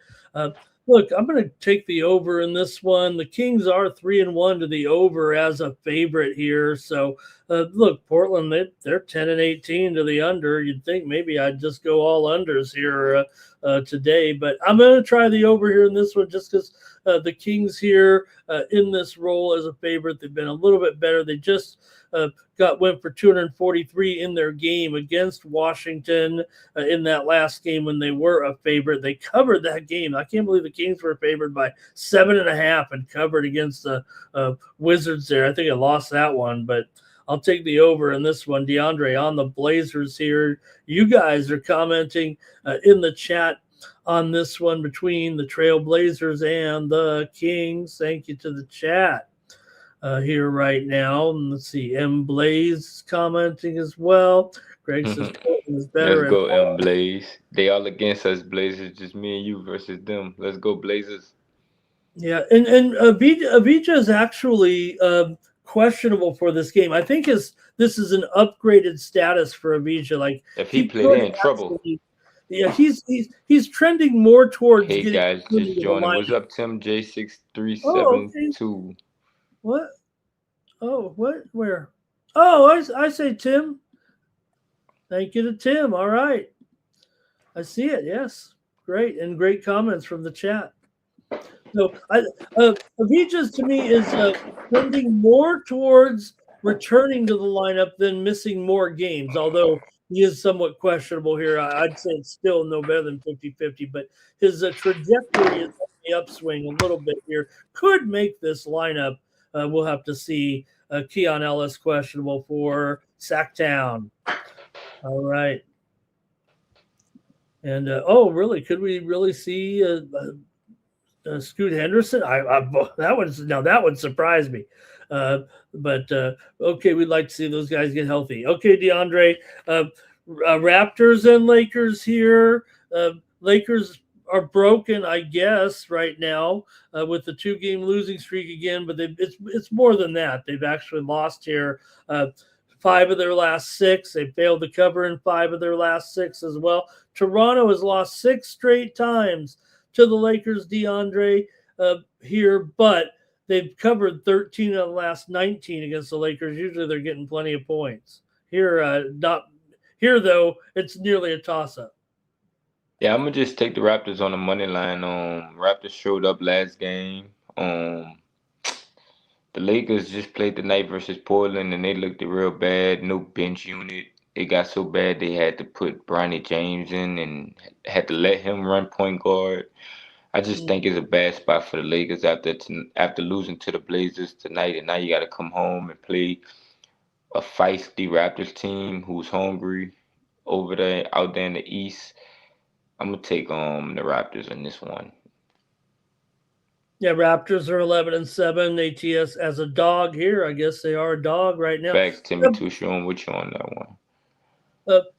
look, I'm going to take the over in this one. The Kings are 3-1 to the over as a favorite here. So, look, Portland, they're 10-18 to the under. You'd think maybe I'd just go all unders here today, but I'm going to try the over here in this one just because the Kings here in this role as a favorite. They've been a little bit better. They just went for 243 in their game against Washington in that last game when they were a favorite. They covered that game. I can't believe the Kings were favored by 7.5 and covered against the Wizards there. I think I lost that one, but I'll take the over in this one. DeAndre on the Blazers here. You guys are commenting in the chat on this one between the Trailblazers and the Kings. Thank you to the chat here right now. And let's see, M. Blaze commenting as well. Greg says is better. Let's go, M. Blaze. They all against us, Blazers. Just me and you versus them. Let's go, Blazers. Yeah, and Avicii is actually questionable for this game. I think this is an upgraded status for Avicii. Like if he played, they're in trouble. Yeah, he's trending more towards. Hey guys, just joining. What's up, Tim J6372? What? Oh, what? Where? Oh, I say Tim. Thank you to Tim. All right, I see it. Yes, great and great comments from the chat. So, Avicii to me is trending more towards returning to the lineup than missing more games, although he is somewhat questionable here. I'd say it's still no better than 50-50, but his trajectory is on the upswing a little bit here. Could make this lineup. We'll have to see. Keon Ellis questionable for Sacktown. All right. And, really? Could we really see Scoot Henderson? That would surprise me. But okay, we'd like to see those guys get healthy. Okay, DeAndre, Raptors and Lakers here. Lakers are broken, I guess, right now with the 2-game losing streak again. But it's more than that. They've actually lost here 5 of their last 6. They failed to cover in 5 of their last 6 as well. Toronto has lost 6 straight times to the Lakers, DeAndre, here, but they've covered 13 of the last 19 against the Lakers. Usually they're getting plenty of points. Not here though. It's nearly a toss-up. Yeah, I'm gonna just take the Raptors on the money line. Raptors showed up last game. The Lakers just played the night versus Portland, and they looked real bad. No bench unit. It got so bad they had to put Bronny James in and had to let him run point guard. I just think it's a bad spot for the Lakers after losing to the Blazers tonight, and now you got to come home and play a feisty Raptors team who's hungry out there in the East. I'm gonna take the Raptors in this one. Yeah, Raptors are 11-7. ATS as a dog here. I guess they are a dog right now. Facts, Timmy Tushu, I'm with you on that one.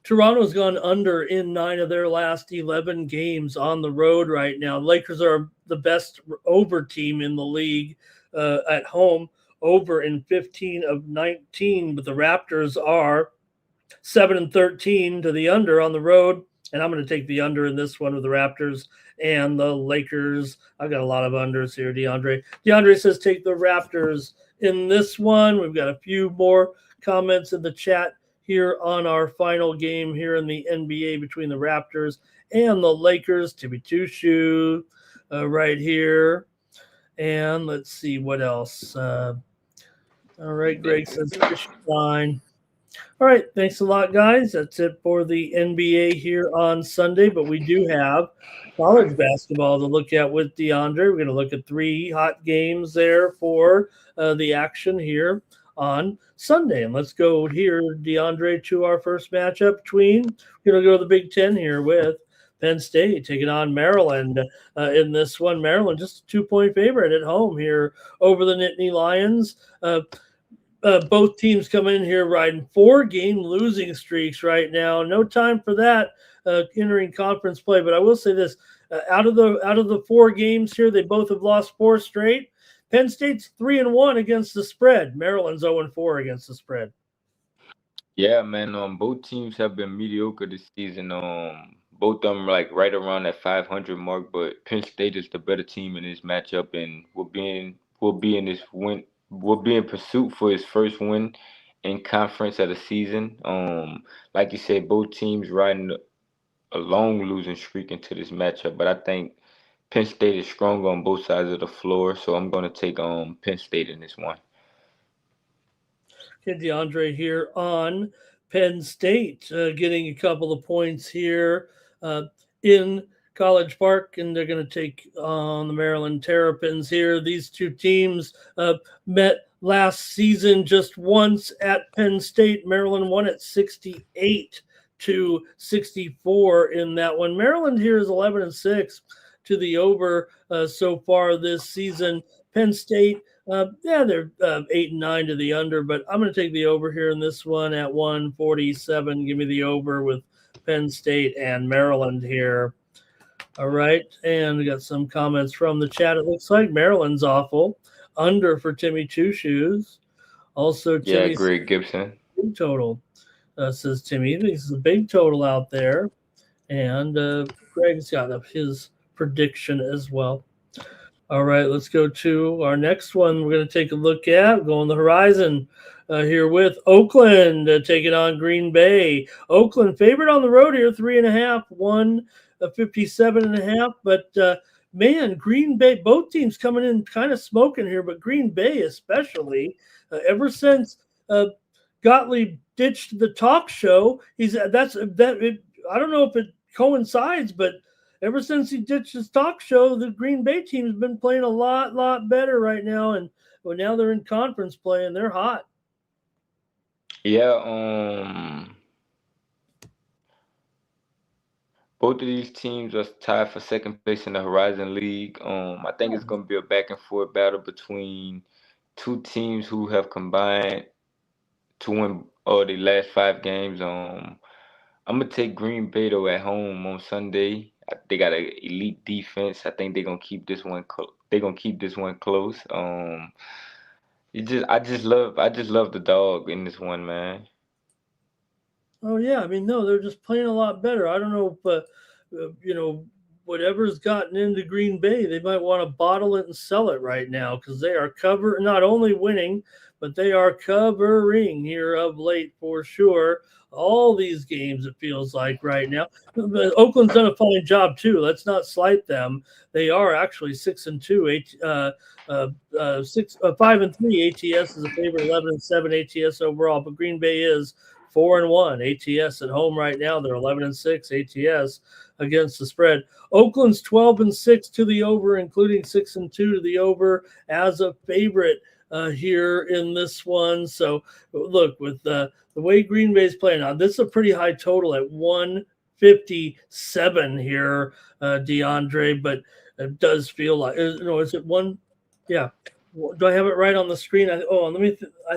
Toronto's gone under in 9 of their last 11 games on the road right now. Lakers are the best over team in the league at home, over in 15 of 19, but the Raptors are 7-13 to the under on the road, and I'm going to take the under in this one with the Raptors and the Lakers. I've got a lot of unders here, DeAndre. DeAndre says take the Raptors in this one. We've got a few more comments in the chat here on our final game here in the NBA between the Raptors and the Lakers. Timmy Tushu right here. And let's see what else. All right, Greg says fine. All right, thanks a lot, guys. That's it for the NBA here on Sunday, but we do have college basketball to look at with DeAndre. We're going to look at 3 hot games there for the action here on Sunday. And let's go here, DeAndre, to our first matchup we're going to go to the Big Ten here with Penn State taking on Maryland in this one. Maryland just a 2-point favorite at home here over the Nittany Lions. Both teams come in here riding 4-game losing streaks right now. No time for that entering conference play. But I will say this: out of the 4 games here, they both have lost 4 straight. Penn State's 3-1 against the spread. Maryland's 0-4 against the spread. Yeah, man. Both teams have been mediocre this season. Both of them like right around that 500 mark, but Penn State is the better team in this matchup, and will be in pursuit for his first win in conference of the season. Like you said, both teams riding a long losing streak into this matchup, but I think Penn State is strong on both sides of the floor, so I'm going to take Penn State in this one. Okay, DeAndre here on Penn State, getting a couple of points here in College Park, and they're going to take on the Maryland Terrapins here. These 2 teams met last season just once at Penn State. Maryland won at 68-64 in that one. Maryland here is 11-6 to the over so far this season. Penn State, they're 8-9 to the under, but I'm going to take the over here in this one at 147. Give me the over with Penn State and Maryland here. All right, and we got some comments from the chat. It looks like Maryland's awful. Under for Timmy Two Shoes. Also, Timmy's Greg Gibson. Big total, says Timmy. This is a big total out there. And Greg's got his prediction as well. All right, let's go to our next one. We're going to take a look at going the horizon here with Oakland taking on Green Bay. Oakland favored on the road here, 3.5, 157.5. But man, Green Bay, both teams coming in kind of smoking here, but Green Bay especially, ever since Gottlieb ditched the talk show, I don't know if it coincides, but ever since he ditched his talk show, the Green Bay team has been playing a lot better right now, and now they're in conference play and they're hot. Yeah, both of these teams are tied for second place in the Horizon League. I think it's going to be a back and forth battle between 2 teams who have combined to win the last 5 games. I'm going to take Green Bay though at home on Sunday. They got an elite defense. I think they're gonna keep this one. They're gonna keep this one close. I just love the dog in this one, man. Oh yeah, I mean, no, they're just playing a lot better. I don't know if whatever's gotten into Green Bay, they might want to bottle it and sell it right now because they are not only winning, but they are covering here of late for sure. All these games, it feels like right now. But Oakland's done a fine job too. Let's not slight them. They are actually 6-2. 5-3 ATS is a favorite. 11-7 ATS overall, but Green Bay is 4-1 ATS at home right now. They're 11-6 ATS against the spread. Oakland's 12-6 to the over, including 6-2 to the over as a favorite here in this one. So look, with the way Green Bay's playing now, this is a pretty high total at 157 here, DeAndre, but it does feel like, is it one? Yeah. Do I have it right on the screen? I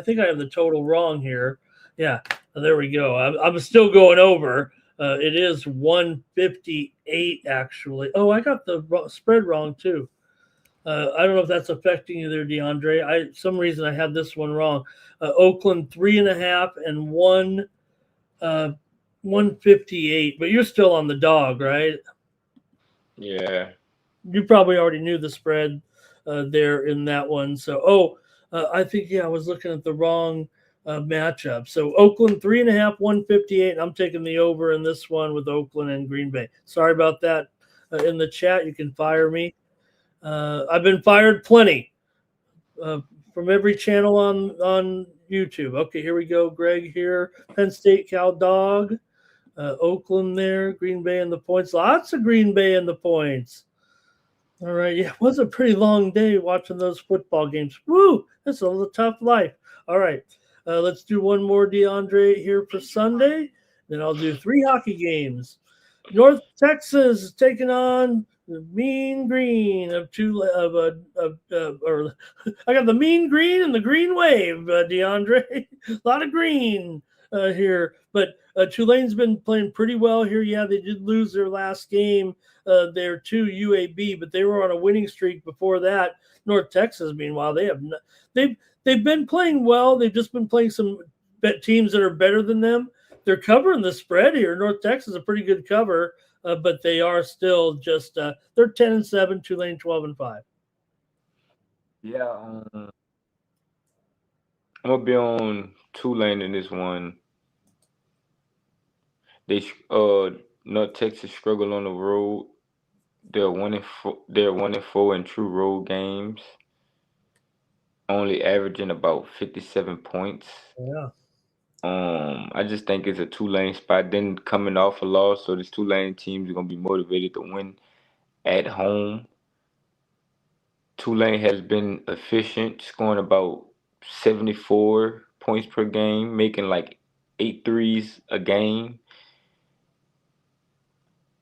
think I have the total wrong here. Yeah, there we go. I'm still going over. It is 158 actually. Oh, I got the spread wrong too. I don't know if that's affecting you there, DeAndre. Some reason I had this one wrong. Oakland 3.5 and 158, but you're still on the dog, right? Yeah. You probably already knew the spread there in that one. So, I think I was looking at the wrong matchup. So Oakland 3.5, 158. I'm taking the over in this one with Oakland and Green Bay. Sorry about that in the chat. You can fire me. I've been fired plenty from every channel on YouTube. Okay, here we go. Greg here. Penn State Cal Dog. Oakland there. Green Bay in the points. Lots of Green Bay in the points. All right. Yeah, it was a pretty long day watching those football games. Woo! That's a tough life. All right. Let's do one more, DeAndre, here for Sunday. Then I'll do 3 hockey games. North Texas taking on the Mean Green of or I got the Mean Green and the Green Wave, DeAndre. A lot of green here, but Tulane's been playing pretty well here. Yeah, they did lose their last game there to UAB, but they were on a winning streak before that. North Texas, meanwhile, they've been playing well. They've just been playing some teams that are better than them. They're covering the spread here. North Texas is a pretty good cover, but they are still just they're 10-7. Tulane 12-5. Yeah, I'm gonna be on Tulane in this one. They North Texas struggle on the road. They're 1-4. They're 1-4 in true road games, only averaging about 57 points. Yeah. I just think it's a Tulane spot. Then coming off a loss, so this Tulane team is gonna be motivated to win at home. Tulane has been efficient, scoring about 74 points per game, making like 8 threes a game.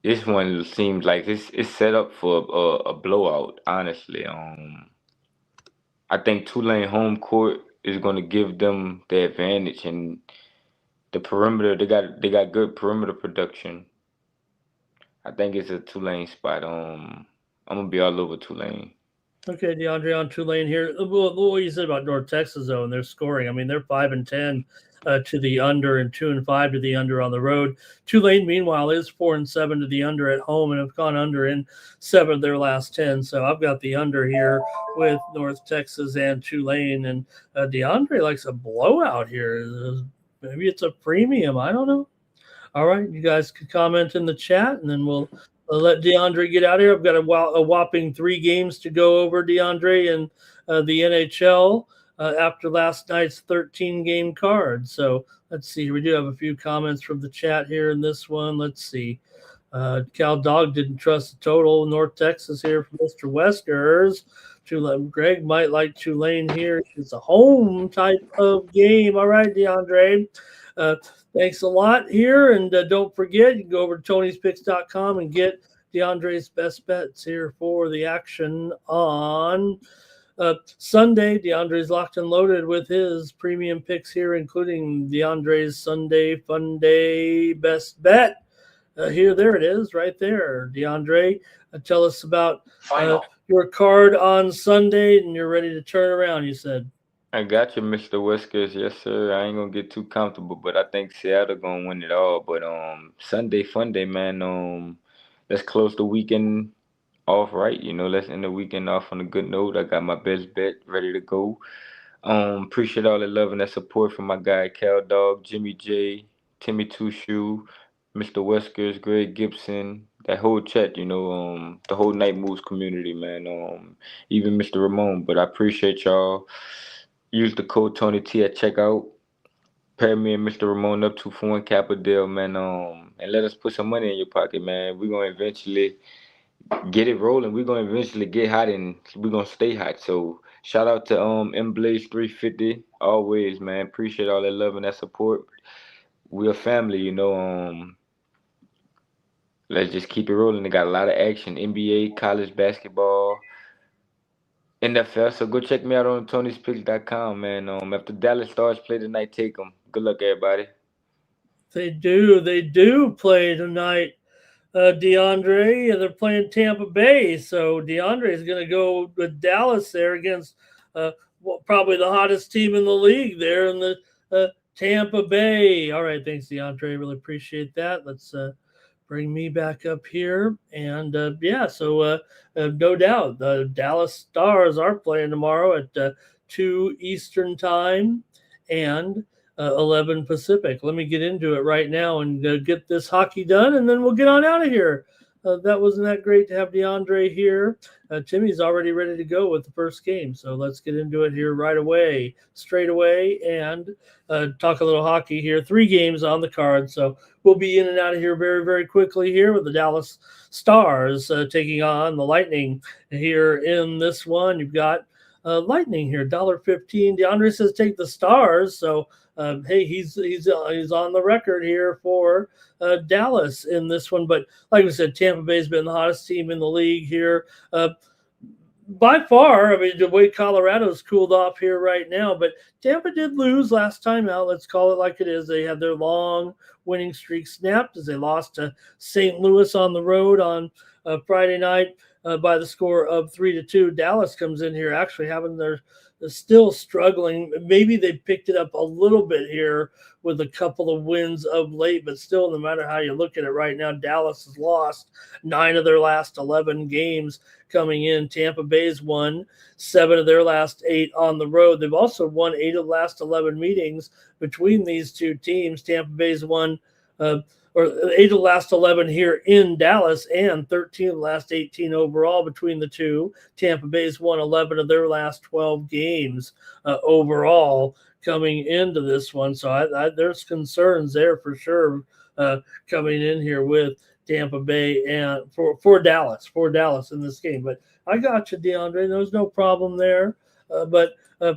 This one seems like it's set up for a blowout, honestly. I think Tulane home court is going to give them the advantage, and the perimeter they got good perimeter production. I think it's a Tulane spot. I'm gonna be all over Tulane. Okay, DeAndre on Tulane here. What you said about North Texas though, and their scoring. I mean, they're 5-10 to the under and 2-5 to the under on the road. Tulane, meanwhile, is 4-7 to the under at home and have gone under in 7 of their last 10. So I've got the under here with North Texas and Tulane. And DeAndre likes a blowout here. Maybe it's a premium. I don't know. All right, you guys could comment in the chat, and then we'll let DeAndre get out of here. I've got a whopping 3 games to go over, DeAndre, and the NHL after last night's 13-game card. So let's see. We do have a few comments from the chat here in this one. Let's see. Cal Dog didn't trust the total. North Texas here from Mr. Weskers. Greg might like Tulane here. It's a home type of game. All right, DeAndre. Thanks a lot here. And don't forget, you can go over to Tony'sPicks.com and get DeAndre's best bets here for the action on Sunday. DeAndre's locked and loaded with his premium picks here, including DeAndre's Sunday Fun Day best bet. there it is, right there. DeAndre, tell us about your card on Sunday, and you're ready to turn around, you said. I got you, Mr. Whiskers. Yes, sir. I ain't gonna get too comfortable, but I think Seattle gonna win it all. But Sunday fun day, man. Let's close the weekend off right. Let's end the weekend off on a good note. I got my best bet ready to go. Appreciate all the love and that support from my guy Cal Dog, Jimmy J, Timmy Two Shoe, Mr. Whiskers, Greg Gibson, that whole chat. The whole Night Moves community, man. Even Mr. Ramon. But I appreciate y'all. Use the code Tony T at checkout. Pair me and Mr. Ramon up 2 for 1 Capital deal, man. And let us put some money in your pocket, man. We're gonna eventually get it rolling. We're gonna eventually get hot, and we're gonna stay hot. So shout out to M Blaze 350 always, man. Appreciate all that love and that support. We're a family, Let's just keep it rolling. They got a lot of action: NBA, college basketball, NFL. So go check me out on Tony'sPicks.com, man. After Dallas Stars play tonight, take them. Good luck, everybody. They do play tonight. DeAndre, and they're playing Tampa Bay. So DeAndre is going to go with Dallas there against probably the hottest team in the league there in the Tampa Bay. All right, thanks, DeAndre. Really appreciate that. Let's bring me back up here. And no doubt, the Dallas Stars are playing tomorrow at 2 Eastern time and 11 Pacific. Let me get into it right now and get this hockey done, and then we'll get on out of here. That wasn't that great to have DeAndre here. Timmy's already ready to go with the first game, so let's get into it here right away, straight away, and talk a little hockey here. 3 games on the card, so we'll be in and out of here very, very quickly here with the Dallas Stars taking on the Lightning here in this one. You've got Lightning here, $1.15. DeAndre says take the Stars, so hey, he's on the record here for Dallas in this one. But like we said, Tampa Bay's been the hottest team in the league here. By far, I mean, the way Colorado's cooled off here right now, but Tampa did lose last time out. Let's call it like it is. They had their long winning streak snapped as they lost to St. Louis on the road on Friday night by the score of 3-2. Dallas comes in here actually having their still struggling. Maybe they picked it up a little bit here with a couple of wins of late, but still, no matter how you look at it right now, Dallas has lost 9 of their last 11 games coming in. Tampa Bay's won 7 of their last 8 on the road. They've also won 8 of the last 11 meetings between these two teams. Tampa Bay's won 8 of the last 11 here in Dallas and 13 of the last 18 overall between the two. Tampa Bay's won 11 of their last 12 games overall coming into this one. So there's concerns there for sure coming in here with Tampa Bay and for Dallas in this game. But I got you, DeAndre. There's no problem there. But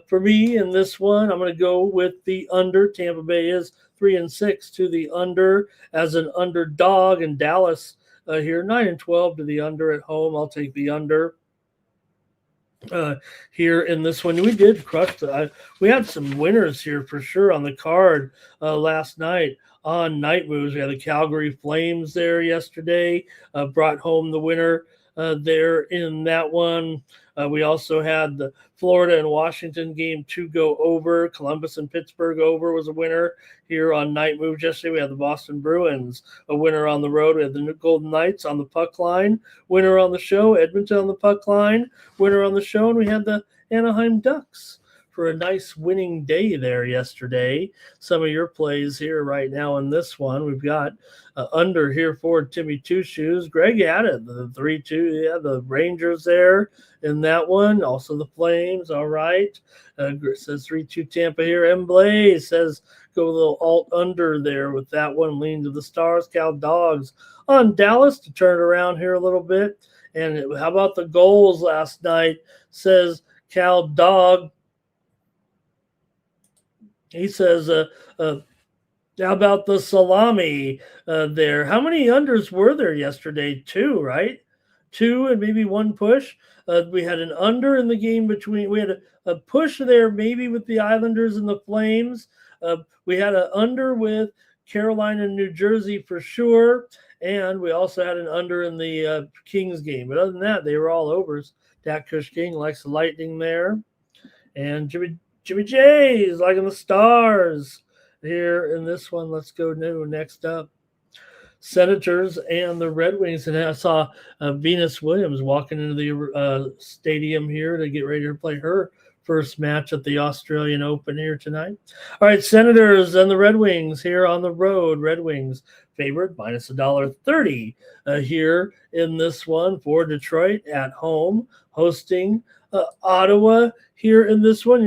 for me in this one, I'm going to go with the under. Tampa Bay is 3-6 to the under as an underdog, and Dallas here 9-12 to the under at home. I'll take the under here in this one. We did crush we had some winners here for sure on the card last night on Night Moves. We had the Calgary Flames there yesterday, brought home the winner there in that one. We also had the Florida and Washington game 2 go over. Columbus and Pittsburgh over was a winner here on Night Moves yesterday. We had the Boston Bruins, a winner on the road. We had the Golden Knights on the puck line, winner on the show. Edmonton on the puck line, winner on the show. And we had the Anaheim Ducks for a nice winning day there yesterday. Some of your plays here right now in this one. We've got under here for Timmy Two Shoes. Greg had it, the 3-2. Yeah, the Rangers there in that one. Also the Flames. All right. Says 3-2 Tampa here. M. Blaze says go a little alt under there with that one. Lean to the Stars. Cal Dogs on Dallas to turn around here a little bit. And how about the goals last night? Says Cal Dog. He says, how about the salami there? How many unders were there yesterday? 2, right? 2 and maybe 1 push. We had an under in the game between. We had a push there maybe with the Islanders and the Flames. We had an under with Carolina and New Jersey for sure. And we also had an under in the Kings game. But other than that, they were all overs. Dak Kush King likes the Lightning there. And Jimmy J is liking the Stars here in this one. Let's go new. Next up, Senators and the Red Wings. And I saw Venus Williams walking into the stadium here to get ready to play her first match at the Australian Open here tonight. All right, Senators and the Red Wings here on the road. Red Wings favored minus $1.30 here in this one for Detroit at home, hosting Ottawa here in this one.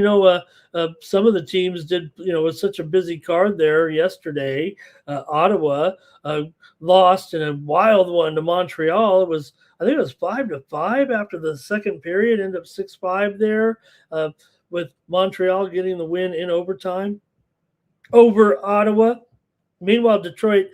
Some of the teams did, with such a busy card there yesterday. Ottawa lost in a wild one to Montreal. I think it was 5-5 after the second period, ended up 6-5 there, with Montreal getting the win in overtime over Ottawa. Meanwhile, Detroit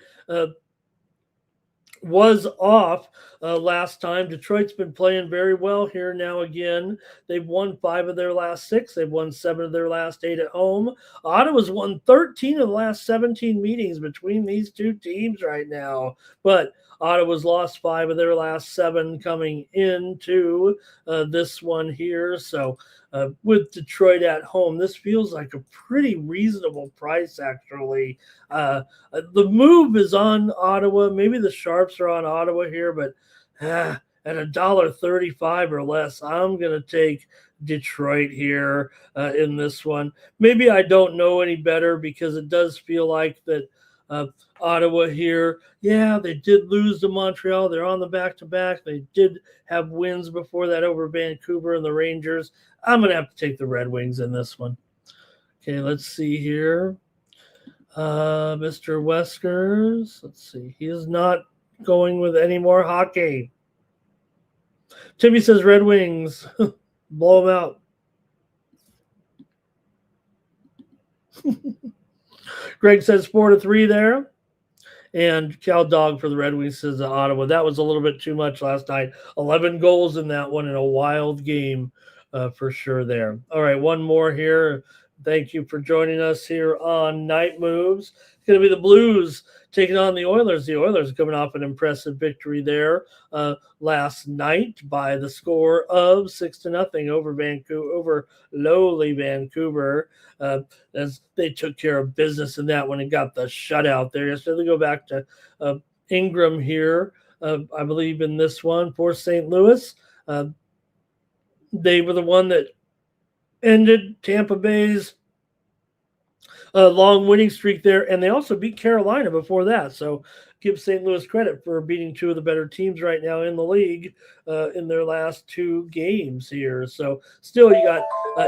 was off last time. Detroit's been playing very well here now again. They've won 5 of their last 6. They've won 7 of their last 8 at home. Ottawa's won 13 of the last 17 meetings between these two teams right now. But Ottawa's lost 5 of their last 7 coming into this one here. So with Detroit at home, this feels like a pretty reasonable price, actually. The move is on Ottawa. Maybe the Sharps are on Ottawa here, but at $1.35 or less, I'm going to take Detroit here in this one. Maybe I don't know any better because it does feel like that Ottawa here, they did lose to Montreal. They're on the back-to-back. They did have wins before that over Vancouver and the Rangers. I'm going to have to take the Red Wings in this one. Okay, let's see here. Mr. Weskers, let's see. He is not going with any more hockey. Timmy says Red Wings. Blow them out. Greg says 4-3 there. And Cal Dog for the Red Wings says Ottawa. That was a little bit too much last night. 11 goals in that one in a wild game for sure there. All right, one more here. Thank you for joining us here on Night Moves. It's going to be the Blues taking on the Oilers. The Oilers coming off an impressive victory there last night by the score of 6-0 over lowly Vancouver, as they took care of business in that one and got the shutout there. So they go back to Ingram here, I believe, in this one for St. Louis. They were the one that ended Tampa Bay's long winning streak there, and they also beat Carolina before that. So give St. Louis credit for beating 2 of the better teams right now in the league in their last 2 games here. So still, you got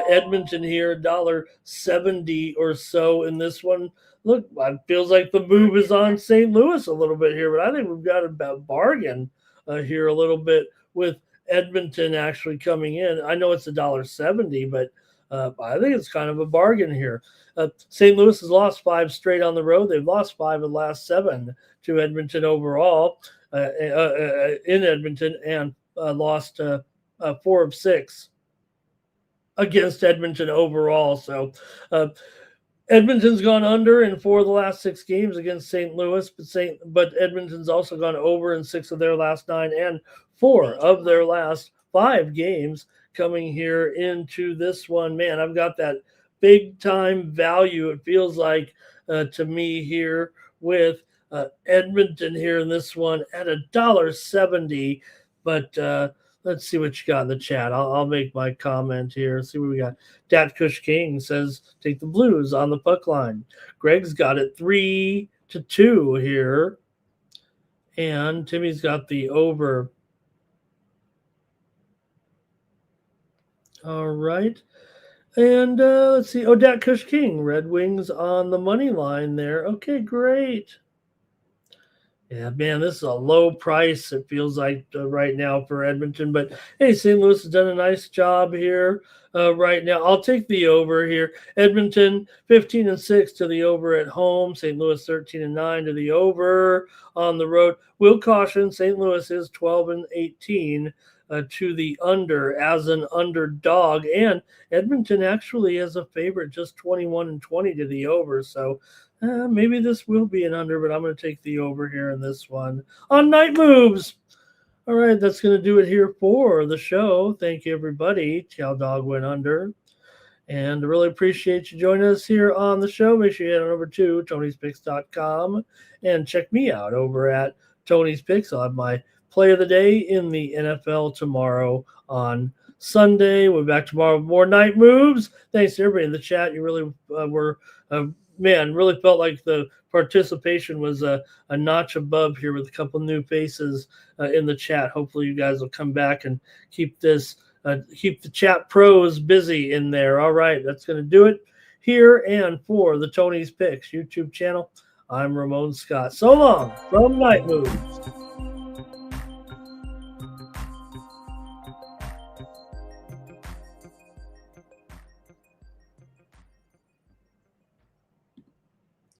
Edmonton here, $1.70 or so in this one. Look, it feels like the move is on St. Louis a little bit here, but I think we've got a bargain here a little bit with Edmonton actually coming in. I know it's $1.70, but I think it's kind of a bargain here. St. Louis has lost 5 straight on the road. They've lost 5 of the last 7 to Edmonton overall in Edmonton, and lost 4 of 6 against Edmonton overall. So Edmonton's gone under in 4 of the last 6 games against St. Louis, but Edmonton's also gone over in 6 of their last 9 and 4 of their last 5 games coming here into this one. Man, I've got that big time value, it feels like to me here with Edmonton here in this one at $1.70. But let's see what you got in the chat. I'll make my comment here. See what we got. Dat Kush King says take the Blues on the puck line. Greg's got it 3-2 here. And Timmy's got the over. All right. And let's see. Dat Kush King, Red Wings on the money line there. Okay, great. Yeah, man, this is a low price, it feels like right now for Edmonton. But, hey, St. Louis has done a nice job here right now. I'll take the over here. Edmonton, 15-6 to the over at home. St. Louis, 13-9 to the over on the road. Will caution, St. Louis is 12-18 to the under as an underdog. And Edmonton actually is a favorite, just 21-20 to the over. So Maybe this will be an under, but I'm going to take the over here in this one on Night Moves. All right, that's going to do it here for the show. Thank you, everybody. Chow Dog went under. And I really appreciate you joining us here on the show. Make sure you head on over to Tony'sPicks.com and check me out over at Tony's Picks. I'll have my play of the day in the NFL tomorrow on Sunday. We'll be back tomorrow with more Night Moves. Thanks to everybody in the chat. You really were, really felt like the participation was a notch above here with a couple new faces in the chat. Hopefully you guys will come back and keep the chat pros busy in there. All right, that's going to do it here and for the Tony's Picks YouTube channel. I'm Ramon Scott. So long from Night Moves.